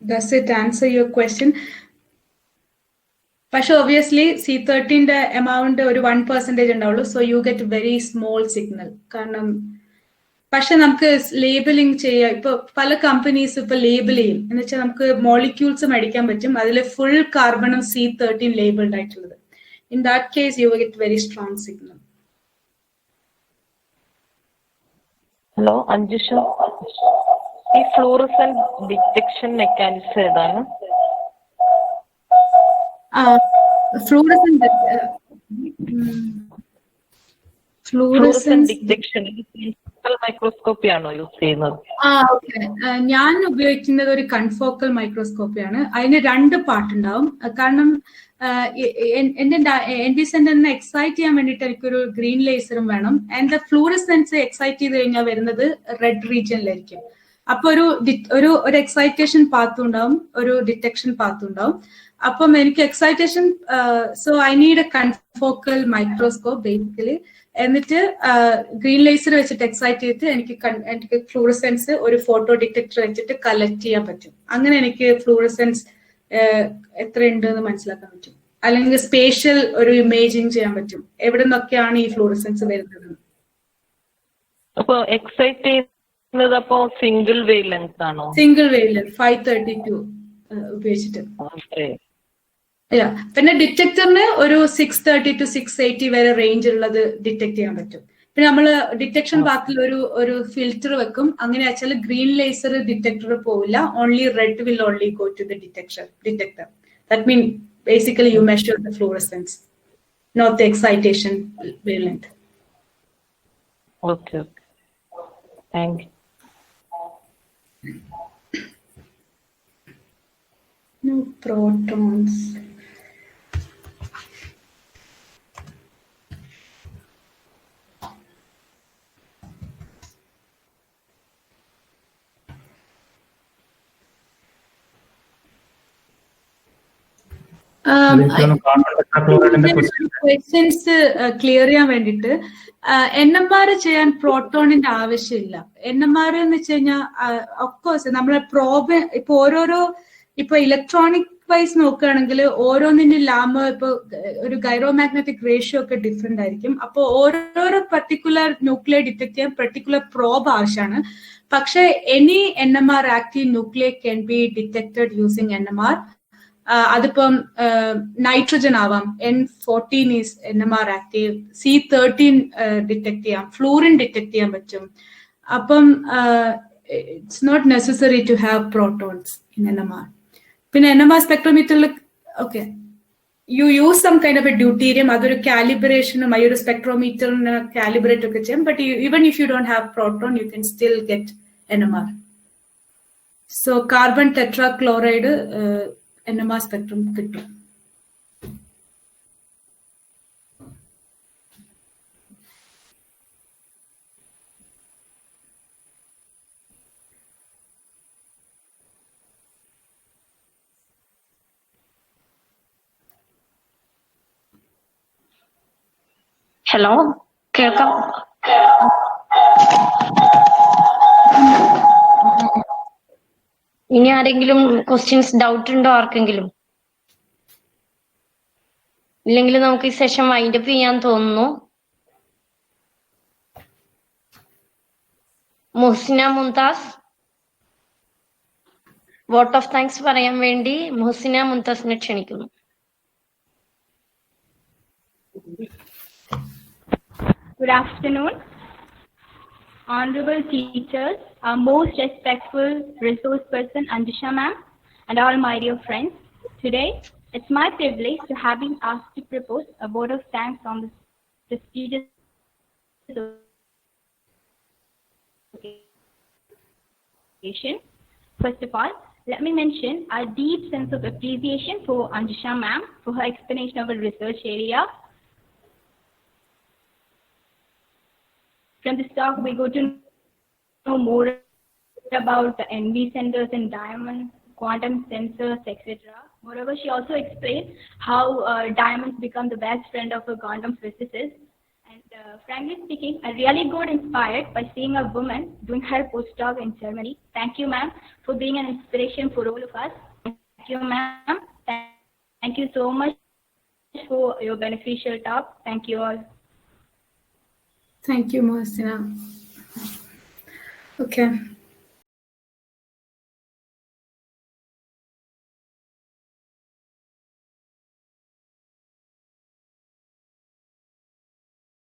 Does it answer your question? പക്ഷെ obviously C13ന്റെ amount ഒരു 1% ഉണ്ടാവുള്ളൂ. So you get very small signal. കാരണം പക്ഷെ നമുക്ക് ലേബലിംഗ് ചെയ്യാം. ഇപ്പൊ പല കമ്പനീസ് ഇപ്പൊ ലേബിൾ ചെയ്യും. എന്ന് വെച്ചാൽ നമുക്ക് മോളിക്യൂൾസ് മേടിക്കാൻ പറ്റും, അതിൽ ഫുൾ കാർബണും C13 ലേബിൾഡ് ആയിട്ടുള്ളത്. In that case you get very strong signal. Hello Anjusha, ഈ ഫ്ലൂറസെന്റ് ഡിറ്റക്ഷൻ മെക്കാനിസം ഏതാണ്? ഫ്ലൂറസെന്റ് ഡിറ്റക്ഷൻ മൈക്രോസ്കോപ്പി ആണോ യൂസ് ചെയ്യുന്നത്? ഞാൻ ഉപയോഗിക്കുന്നത് ഒരു കൺഫോക്കൽ മൈക്രോസ്കോപ്പിയാണ്. അതിന് 2 പാർട്ട് ഉണ്ടാവും. കാരണം എന്റെ സെന്ററിനെ എക്സൈറ്റ് ചെയ്യാൻ വേണ്ടിയിട്ട് എനിക്കൊരു ഗ്രീൻ ലേസറും വേണം. ആൻഡ് ഫ്ലൂറസെൻസ് എക്സൈറ്റ് ചെയ്ത് കഴിഞ്ഞാൽ വരുന്നത് റെഡ് റീജിയനിലായിരിക്കും. അപ്പൊ ഒരു എക്സൈറ്റേഷൻ പാത്തും ഉണ്ടാവും, ഒരു ഡിറ്റക്ഷൻ പാത്തും ഉണ്ടാവും. അപ്പം എനിക്ക് excitation, so I need a confocal microscope basically. എന്നിട്ട് ഗ്രീൻ ലേസർ വെച്ചിട്ട് എക്സൈറ്റ് ചെയ്തിട്ട് എനിക്ക് ഫ്ലൂറസെൻസ് ഒരു ഫോട്ടോ ഡിറ്റക്ടർ വെച്ചിട്ട് കളക്ട് ചെയ്യാൻ പറ്റും. അങ്ങനെ എനിക്ക് ഫ്ലൂറസെൻസ് എത്ര ഉണ്ട് എന്ന് മനസ്സിലാക്കാൻ പറ്റും. അല്ലെങ്കിൽ സ്പേഷ്യൽ ഒരു ഇമേജിങ് ചെയ്യാൻ പറ്റും, എവിടെ നിന്നൊക്കെയാണ് ഈ ഫ്ലൂറസെൻസ് വരുന്നത്. അപ്പൊ എക്സൈറ്റ് ചെയ്യുന്നത് അപ്പോ സിംഗിൾ വേവ് ലെങ്ത് ആണോ? സിംഗിൾ വേവ് ലെങ്ത് 532 ഉപയോഗിച്ചിട്ട്. പിന്നെ ഡിറ്റക്ടറിന് ഒരു 630 to 680 വരെ റേഞ്ച് ഉള്ളത് ഡിറ്റക്ട് ചെയ്യാൻ പറ്റും. പിന്നെ നമ്മള് ഡിറ്റക്ഷൻ പാത്തിൽ ഒരു ഫിൽറ്റർ വെക്കും. അങ്ങനെ വെച്ചാൽ ഗ്രീൻ ലേസർ ഡിറ്റക്ടർ പോവില്ല, only red will only go to the detector. That mean basically you measure the fluorescence, not the excitation wave length. Okay, thank you. No protons. Questions clear ചെയ്യാൻ വേണ്ടിട്ട് NMR ചെയ്യാൻ പ്രോട്ടോണിന്റെ ആവശ്യമില്ല. NMR എന്ന് വെച്ച് കഴിഞ്ഞാൽ of course നമ്മളെ probe ഇപ്പൊ electronic vice നോക്കുകയാണെങ്കിൽ ഓരോന്നിന്റെ ലാമ ഇപ്പൊ ഒരു ഗൈറോമാഗ്നറ്റിക് റേഷ്യോ ഒക്കെ ഡിഫറെന്റ് ആയിരിക്കും. അപ്പോൾ ഓരോരോ പർട്ടിക്കുലർ ന്യൂക്ലിയർ ഡിറ്റക്ട് ചെയ്യാൻ പർട്ടിക്കുലർ പ്രോബ് ആവശ്യമാണ്. പക്ഷെ any NMR active nuclear can be detected using NMR. അതിപ്പം നൈട്രജൻ ആവാം, N14 is NMR active, C13 detect ചെയ്യാം, ഫ്ലൂറിൻ ഡിറ്റക്ട് ചെയ്യാൻ പറ്റും. അപ്പം it's not necessary to have protons in NMR. പിന്നെ NMR സ്പെക്ട്രോമീറ്ററിൽ okay you use some kind of a deuterium, അതൊരു കാലിബ്രേഷനും ഈ ഒരു സ്പെക്ട്രോമീറ്ററിന് കാലിബ്രേറ്റ് ഒക്കെ ചെയ്യാം. But even if you don't have proton you can still get NMR. So carbon tetrachloride NMR spectrum കിട്ടും. ഹലോ, കേൾക്കാം? ഇനി ആരെങ്കിലും ക്വസ്റ്റ്യൻസ് ഡൗട്ട് ഉണ്ടോ ആർക്കെങ്കിലും? ഇല്ലെങ്കിൽ നമുക്ക് ഈ സെഷൻ വൈൻഡപ്പ് ചെയ്യാൻ തോന്നുന്നു. Muhsina Mumtaz vote of thanks പറയാൻ വേണ്ടി മുഹ്സിന മുംതാസിനെ ക്ഷണിക്കുന്നു. Good afternoon. Honorable teachers, our most respectful resource person Anjusha ma'am, and all my dear friends. Today, it's my privilege to have been asked to propose a vote of thanks on this prestigious occasion. First of all, let me mention our deep sense of appreciation for Anjusha ma'am for her explanation of her research area. From this talk, we go to know more about the NV centers and diamond, quantum sensors, etc. Moreover, she also explained how diamonds become the best friend of a quantum physicist. And frankly speaking, I really got inspired by seeing a woman doing her postdoc in Germany. Thank you, ma'am, for being an inspiration for all of us. Thank you, ma'am. Thank you so much for your beneficial talk. Thank you all. Thank you, Mohsina. Okay.